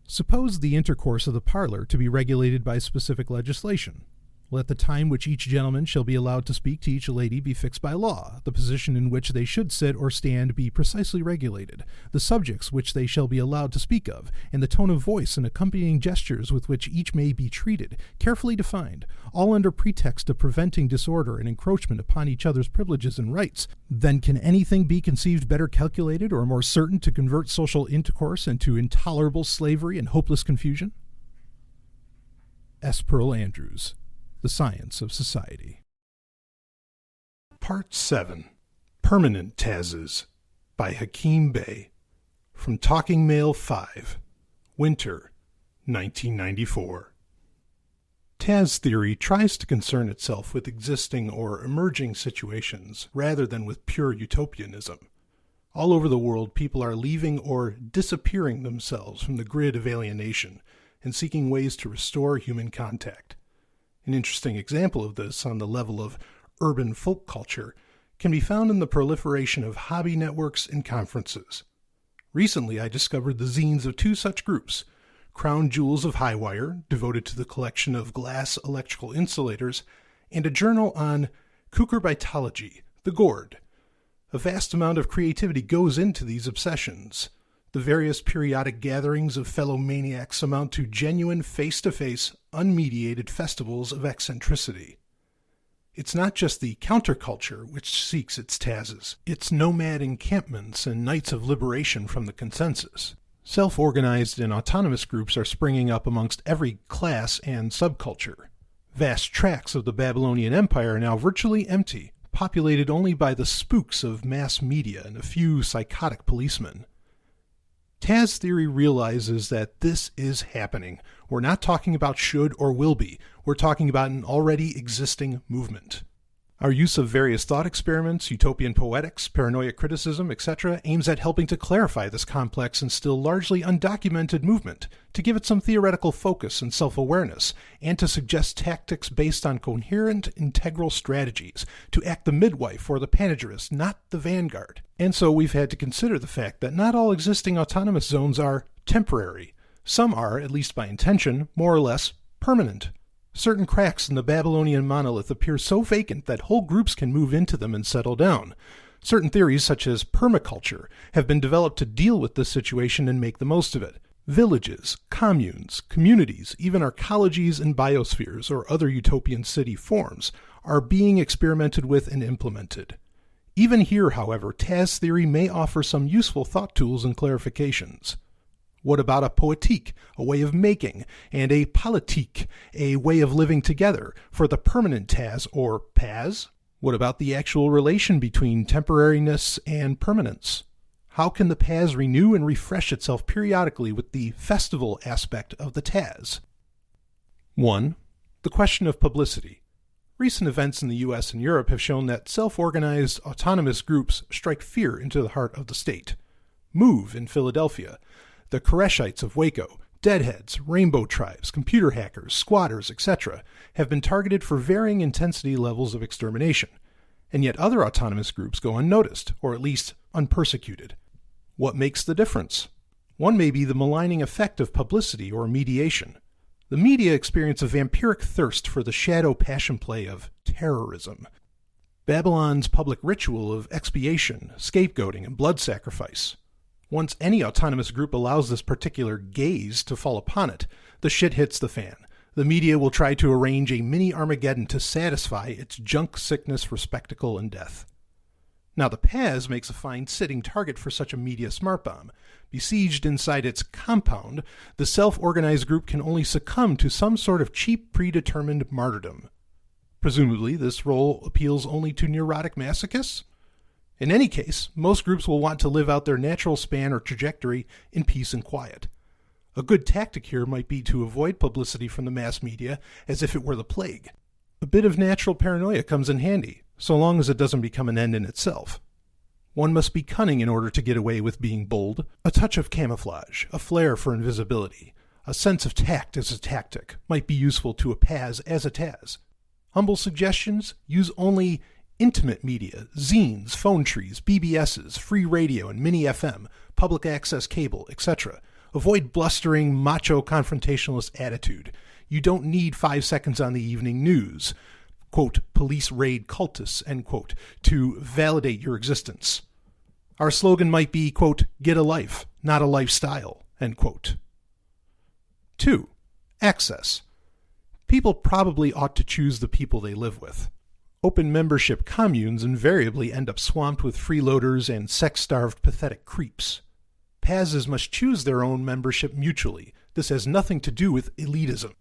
Suppose the intercourse of the parlor to be regulated by specific legislation. Let the time which each gentleman shall be allowed to speak to each lady be fixed by law, the position in which they should sit or stand be precisely regulated, the subjects which they shall be allowed to speak of, and the tone of voice and accompanying gestures with which each may be treated, carefully defined, all under pretext of preventing disorder and encroachment upon each other's privileges and rights. Then can anything be conceived better calculated or more certain to convert social intercourse into intolerable slavery and hopeless confusion? S. Pearl Andrews, The Science of Society. Part 7, Permanent Tazes, by Hakim Bey, from Talking Mail 5, Winter, 1994. Taz theory tries to concern itself with existing or emerging situations rather than with pure utopianism. All over the world, people are leaving or disappearing themselves from the grid of alienation and seeking ways to restore human contact. An interesting example of this on the level of urban folk culture can be found in the proliferation of hobby networks and conferences. Recently, I discovered the zines of two such groups, Crown Jewels of Highwire, devoted to the collection of glass electrical insulators, and a journal on cucurbitology, the gourd. A vast amount of creativity goes into these obsessions. The various periodic gatherings of fellow maniacs amount to genuine face-to-face, unmediated festivals of eccentricity. It's not just the counterculture which seeks its Tazes. It's nomad encampments and nights of liberation from the consensus. Self-organized and autonomous groups are springing up amongst every class and subculture. Vast tracts of the Babylonian Empire are now virtually empty, populated only by the spooks of mass media and a few psychotic policemen. Taz theory realizes that this is happening. We're not talking about should or will be. We're talking about an already existing movement. Our use of various thought experiments, utopian poetics, paranoia criticism, etc. aims at helping to clarify this complex and still largely undocumented movement, to give it some theoretical focus and self-awareness, and to suggest tactics based on coherent, integral strategies, to act the midwife or the panegyrist, not the vanguard. And so we've had to consider the fact that not all existing autonomous zones are temporary. Some are, at least by intention, more or less permanent. Certain cracks in the Babylonian monolith appear so vacant that whole groups can move into them and settle down. Certain theories, such as permaculture, have been developed to deal with this situation and make the most of it. Villages, communes, communities, even arcologies and biospheres, or other utopian city forms, are being experimented with and implemented. Even here, however, Taz theory may offer some useful thought tools and clarifications. What about a poetique, a way of making, and a politique, a way of living together, for the permanent Taz or Paz? What about the actual relation between temporariness and permanence? How can the Paz renew and refresh itself periodically with the festival aspect of the Taz? 1. The question of publicity. Recent events in the US and Europe have shown that self-organized autonomous groups strike fear into the heart of the state. MOVE in Philadelphia, the Koreshites of Waco, Deadheads, Rainbow Tribes, computer hackers, squatters, etc. have been targeted for varying intensity levels of extermination, and yet other autonomous groups go unnoticed, or at least unpersecuted. What makes the difference? One may be the maligning effect of publicity or mediation. The media experience a vampiric thirst for the shadow passion play of terrorism. Babylon's public ritual of expiation, scapegoating, and blood sacrifice. Once any autonomous group allows this particular gaze to fall upon it, the shit hits the fan. The media will try to arrange a mini-Armageddon to satisfy its junk sickness for spectacle and death. Now the Paz makes a fine sitting target for such a media smart bomb. Besieged inside its compound, the self-organized group can only succumb to some sort of cheap, predetermined martyrdom. Presumably, this role appeals only to neurotic masochists? In any case, most groups will want to live out their natural span or trajectory in peace and quiet. A good tactic here might be to avoid publicity from the mass media as if it were the plague. A bit of natural paranoia comes in handy, so long as it doesn't become an end in itself. One must be cunning in order to get away with being bold. A touch of camouflage, a flair for invisibility, a sense of tact as a tactic might be useful to a Paz as a Taz. Humble suggestions: use only intimate media, zines, phone trees, BBSs, free radio and mini FM, public access cable, etc. Avoid blustering, macho confrontationalist attitude. You don't need 5 seconds on the evening news, quote, police raid cultists, end quote, to validate your existence. Our slogan might be, quote, get a life, not a lifestyle, end quote. 2. Access. People probably ought to choose the people they live with. Open membership communes invariably end up swamped with freeloaders and sex-starved pathetic creeps. Pazes must choose their own membership mutually. This has nothing to do with elitism.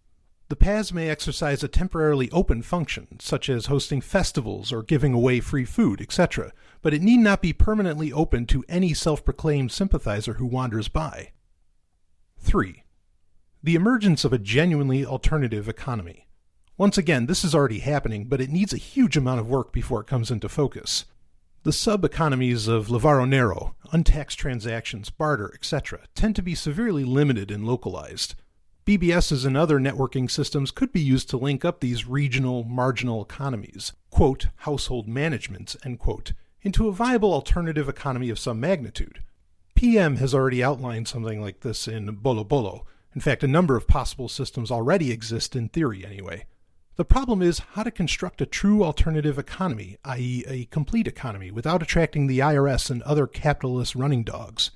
The Paz may exercise a temporarily open function, such as hosting festivals or giving away free food, etc., but it need not be permanently open to any self-proclaimed sympathizer who wanders by. 3. The emergence of a genuinely alternative economy. Once again, this is already happening, but it needs a huge amount of work before it comes into focus. The sub-economies of Lavaro Nero, untaxed transactions, barter, etc., tend to be severely limited and localized. BBSs and other networking systems could be used to link up these regional, marginal economies, quote, household managements, end quote, into a viable alternative economy of some magnitude. PM has already outlined something like this in Bolo Bolo. In fact, a number of possible systems already exist in theory anyway. The problem is how to construct a true alternative economy, i.e. a complete economy, without attracting the IRS and other capitalist running dogs.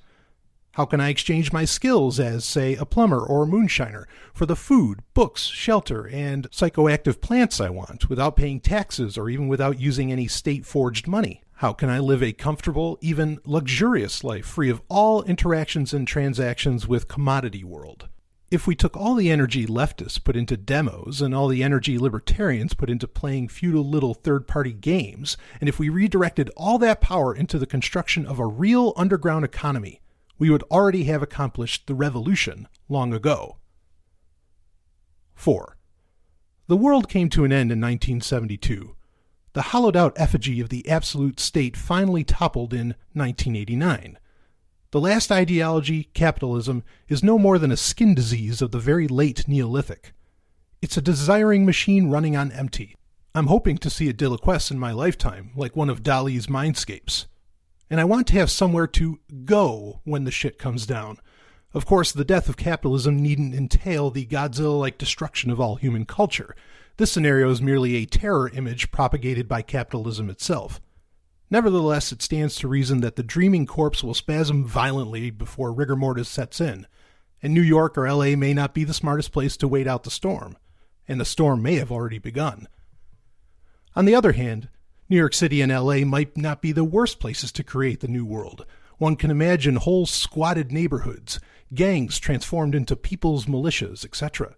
How can I exchange my skills as, say, a plumber or a moonshiner for the food, books, shelter, and psychoactive plants I want without paying taxes or even without using any state-forged money? How can I live a comfortable, even luxurious life free of all interactions and transactions with commodity world? If we took all the energy leftists put into demos and all the energy libertarians put into playing feudal little third-party games, and if we redirected all that power into the construction of a real underground economy, we would already have accomplished the revolution long ago. 4. The world came to an end in 1972. The hollowed-out effigy of the absolute state finally toppled in 1989. The last ideology, capitalism, is no more than a skin disease of the very late Neolithic. It's a desiring machine running on empty. I'm hoping to see a Deliquesce in my lifetime, like one of Dali's Mindscapes. And I want to have somewhere to go when the shit comes down. Of course, the death of capitalism needn't entail the Godzilla-like destruction of all human culture. This scenario is merely a terror image propagated by capitalism itself. Nevertheless, it stands to reason that the dreaming corpse will spasm violently before rigor mortis sets in, and New York or LA may not be the smartest place to wait out the storm, and the storm may have already begun. On the other hand, New York City and LA might not be the worst places to create the new world. One can imagine whole squatted neighborhoods, gangs transformed into people's militias, etc.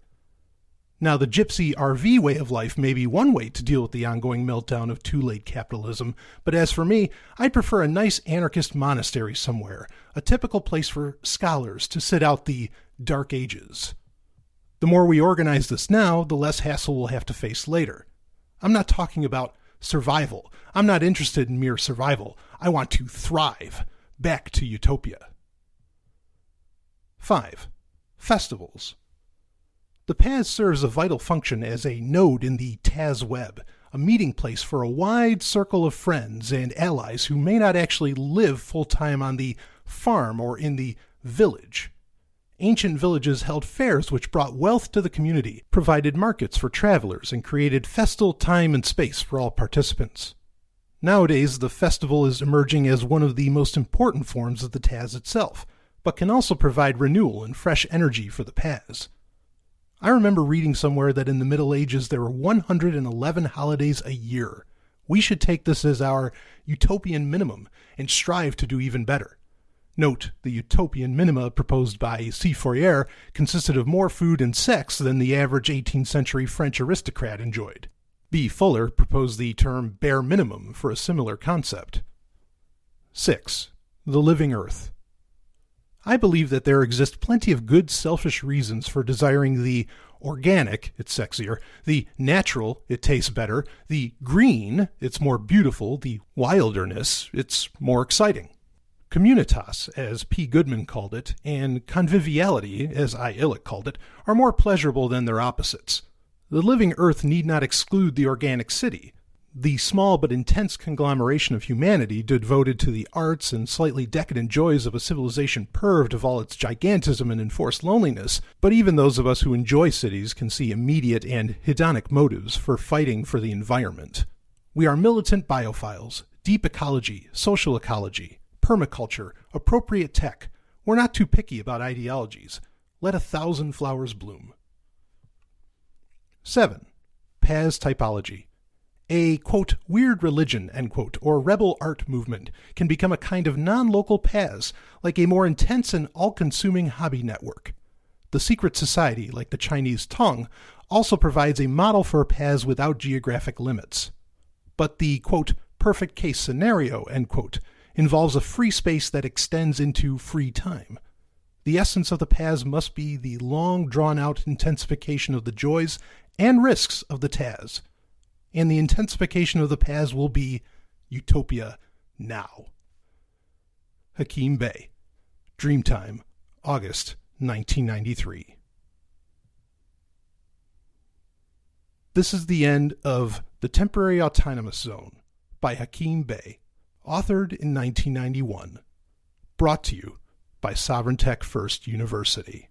Now, the gypsy RV way of life may be one way to deal with the ongoing meltdown of too-late capitalism, but as for me, I'd prefer a nice anarchist monastery somewhere, a typical place for scholars to sit out the dark ages. The more we organize this now, the less hassle we'll have to face later. I'm not talking about survival. I'm not interested in mere survival. I want to thrive. Back to utopia. 5. Festivals. The Paz serves a vital function as a node in the Taz web, a meeting place for a wide circle of friends and allies who may not actually live full-time on the farm or in the village. Ancient villages held fairs which brought wealth to the community, provided markets for travelers, and created festal time and space for all participants. Nowadays, the festival is emerging as one of the most important forms of the Taz itself, but can also provide renewal and fresh energy for the Paz. I remember reading somewhere that in the Middle Ages there were 111 holidays a year. We should take this as our utopian minimum and strive to do even better. Note, the utopian minima proposed by C. Fourier consisted of more food and sex than the average 18th century French aristocrat enjoyed. B. Fuller proposed the term bare minimum for a similar concept. 6. The living earth. I believe that there exist plenty of good selfish reasons for desiring the organic, it's sexier, the natural, it tastes better, the green, it's more beautiful, the wilderness, it's more exciting. Communitas, as P. Goodman called it, and conviviality, as I. Illich called it, are more pleasurable than their opposites. The living earth need not exclude the organic city. The small but intense conglomeration of humanity devoted to the arts and slightly decadent joys of a civilization purged of all its gigantism and enforced loneliness, but even those of us who enjoy cities can see immediate and hedonic motives for fighting for the environment. We are militant biophiles, deep ecology, social ecology, permaculture, appropriate tech. We're not too picky about ideologies. Let 1,000 flowers bloom. 7. Paz typology. A, quote, weird religion, end quote, or rebel art movement can become a kind of non-local Paz, like a more intense and all-consuming hobby network. The secret society, like the Chinese tongue, also provides a model for a Paz without geographic limits. But the, quote, perfect case scenario, end quote, involves a free space that extends into free time. The essence of the Paz must be the long drawn-out intensification of the joys and risks of the Taz. And the intensification of the Paz will be utopia now. Hakim Bey, Dreamtime, August 1993. This is the end of The Temporary Autonomous Zone by Hakim Bey, authored in 1991. Brought to you by Sovryn Tech First University.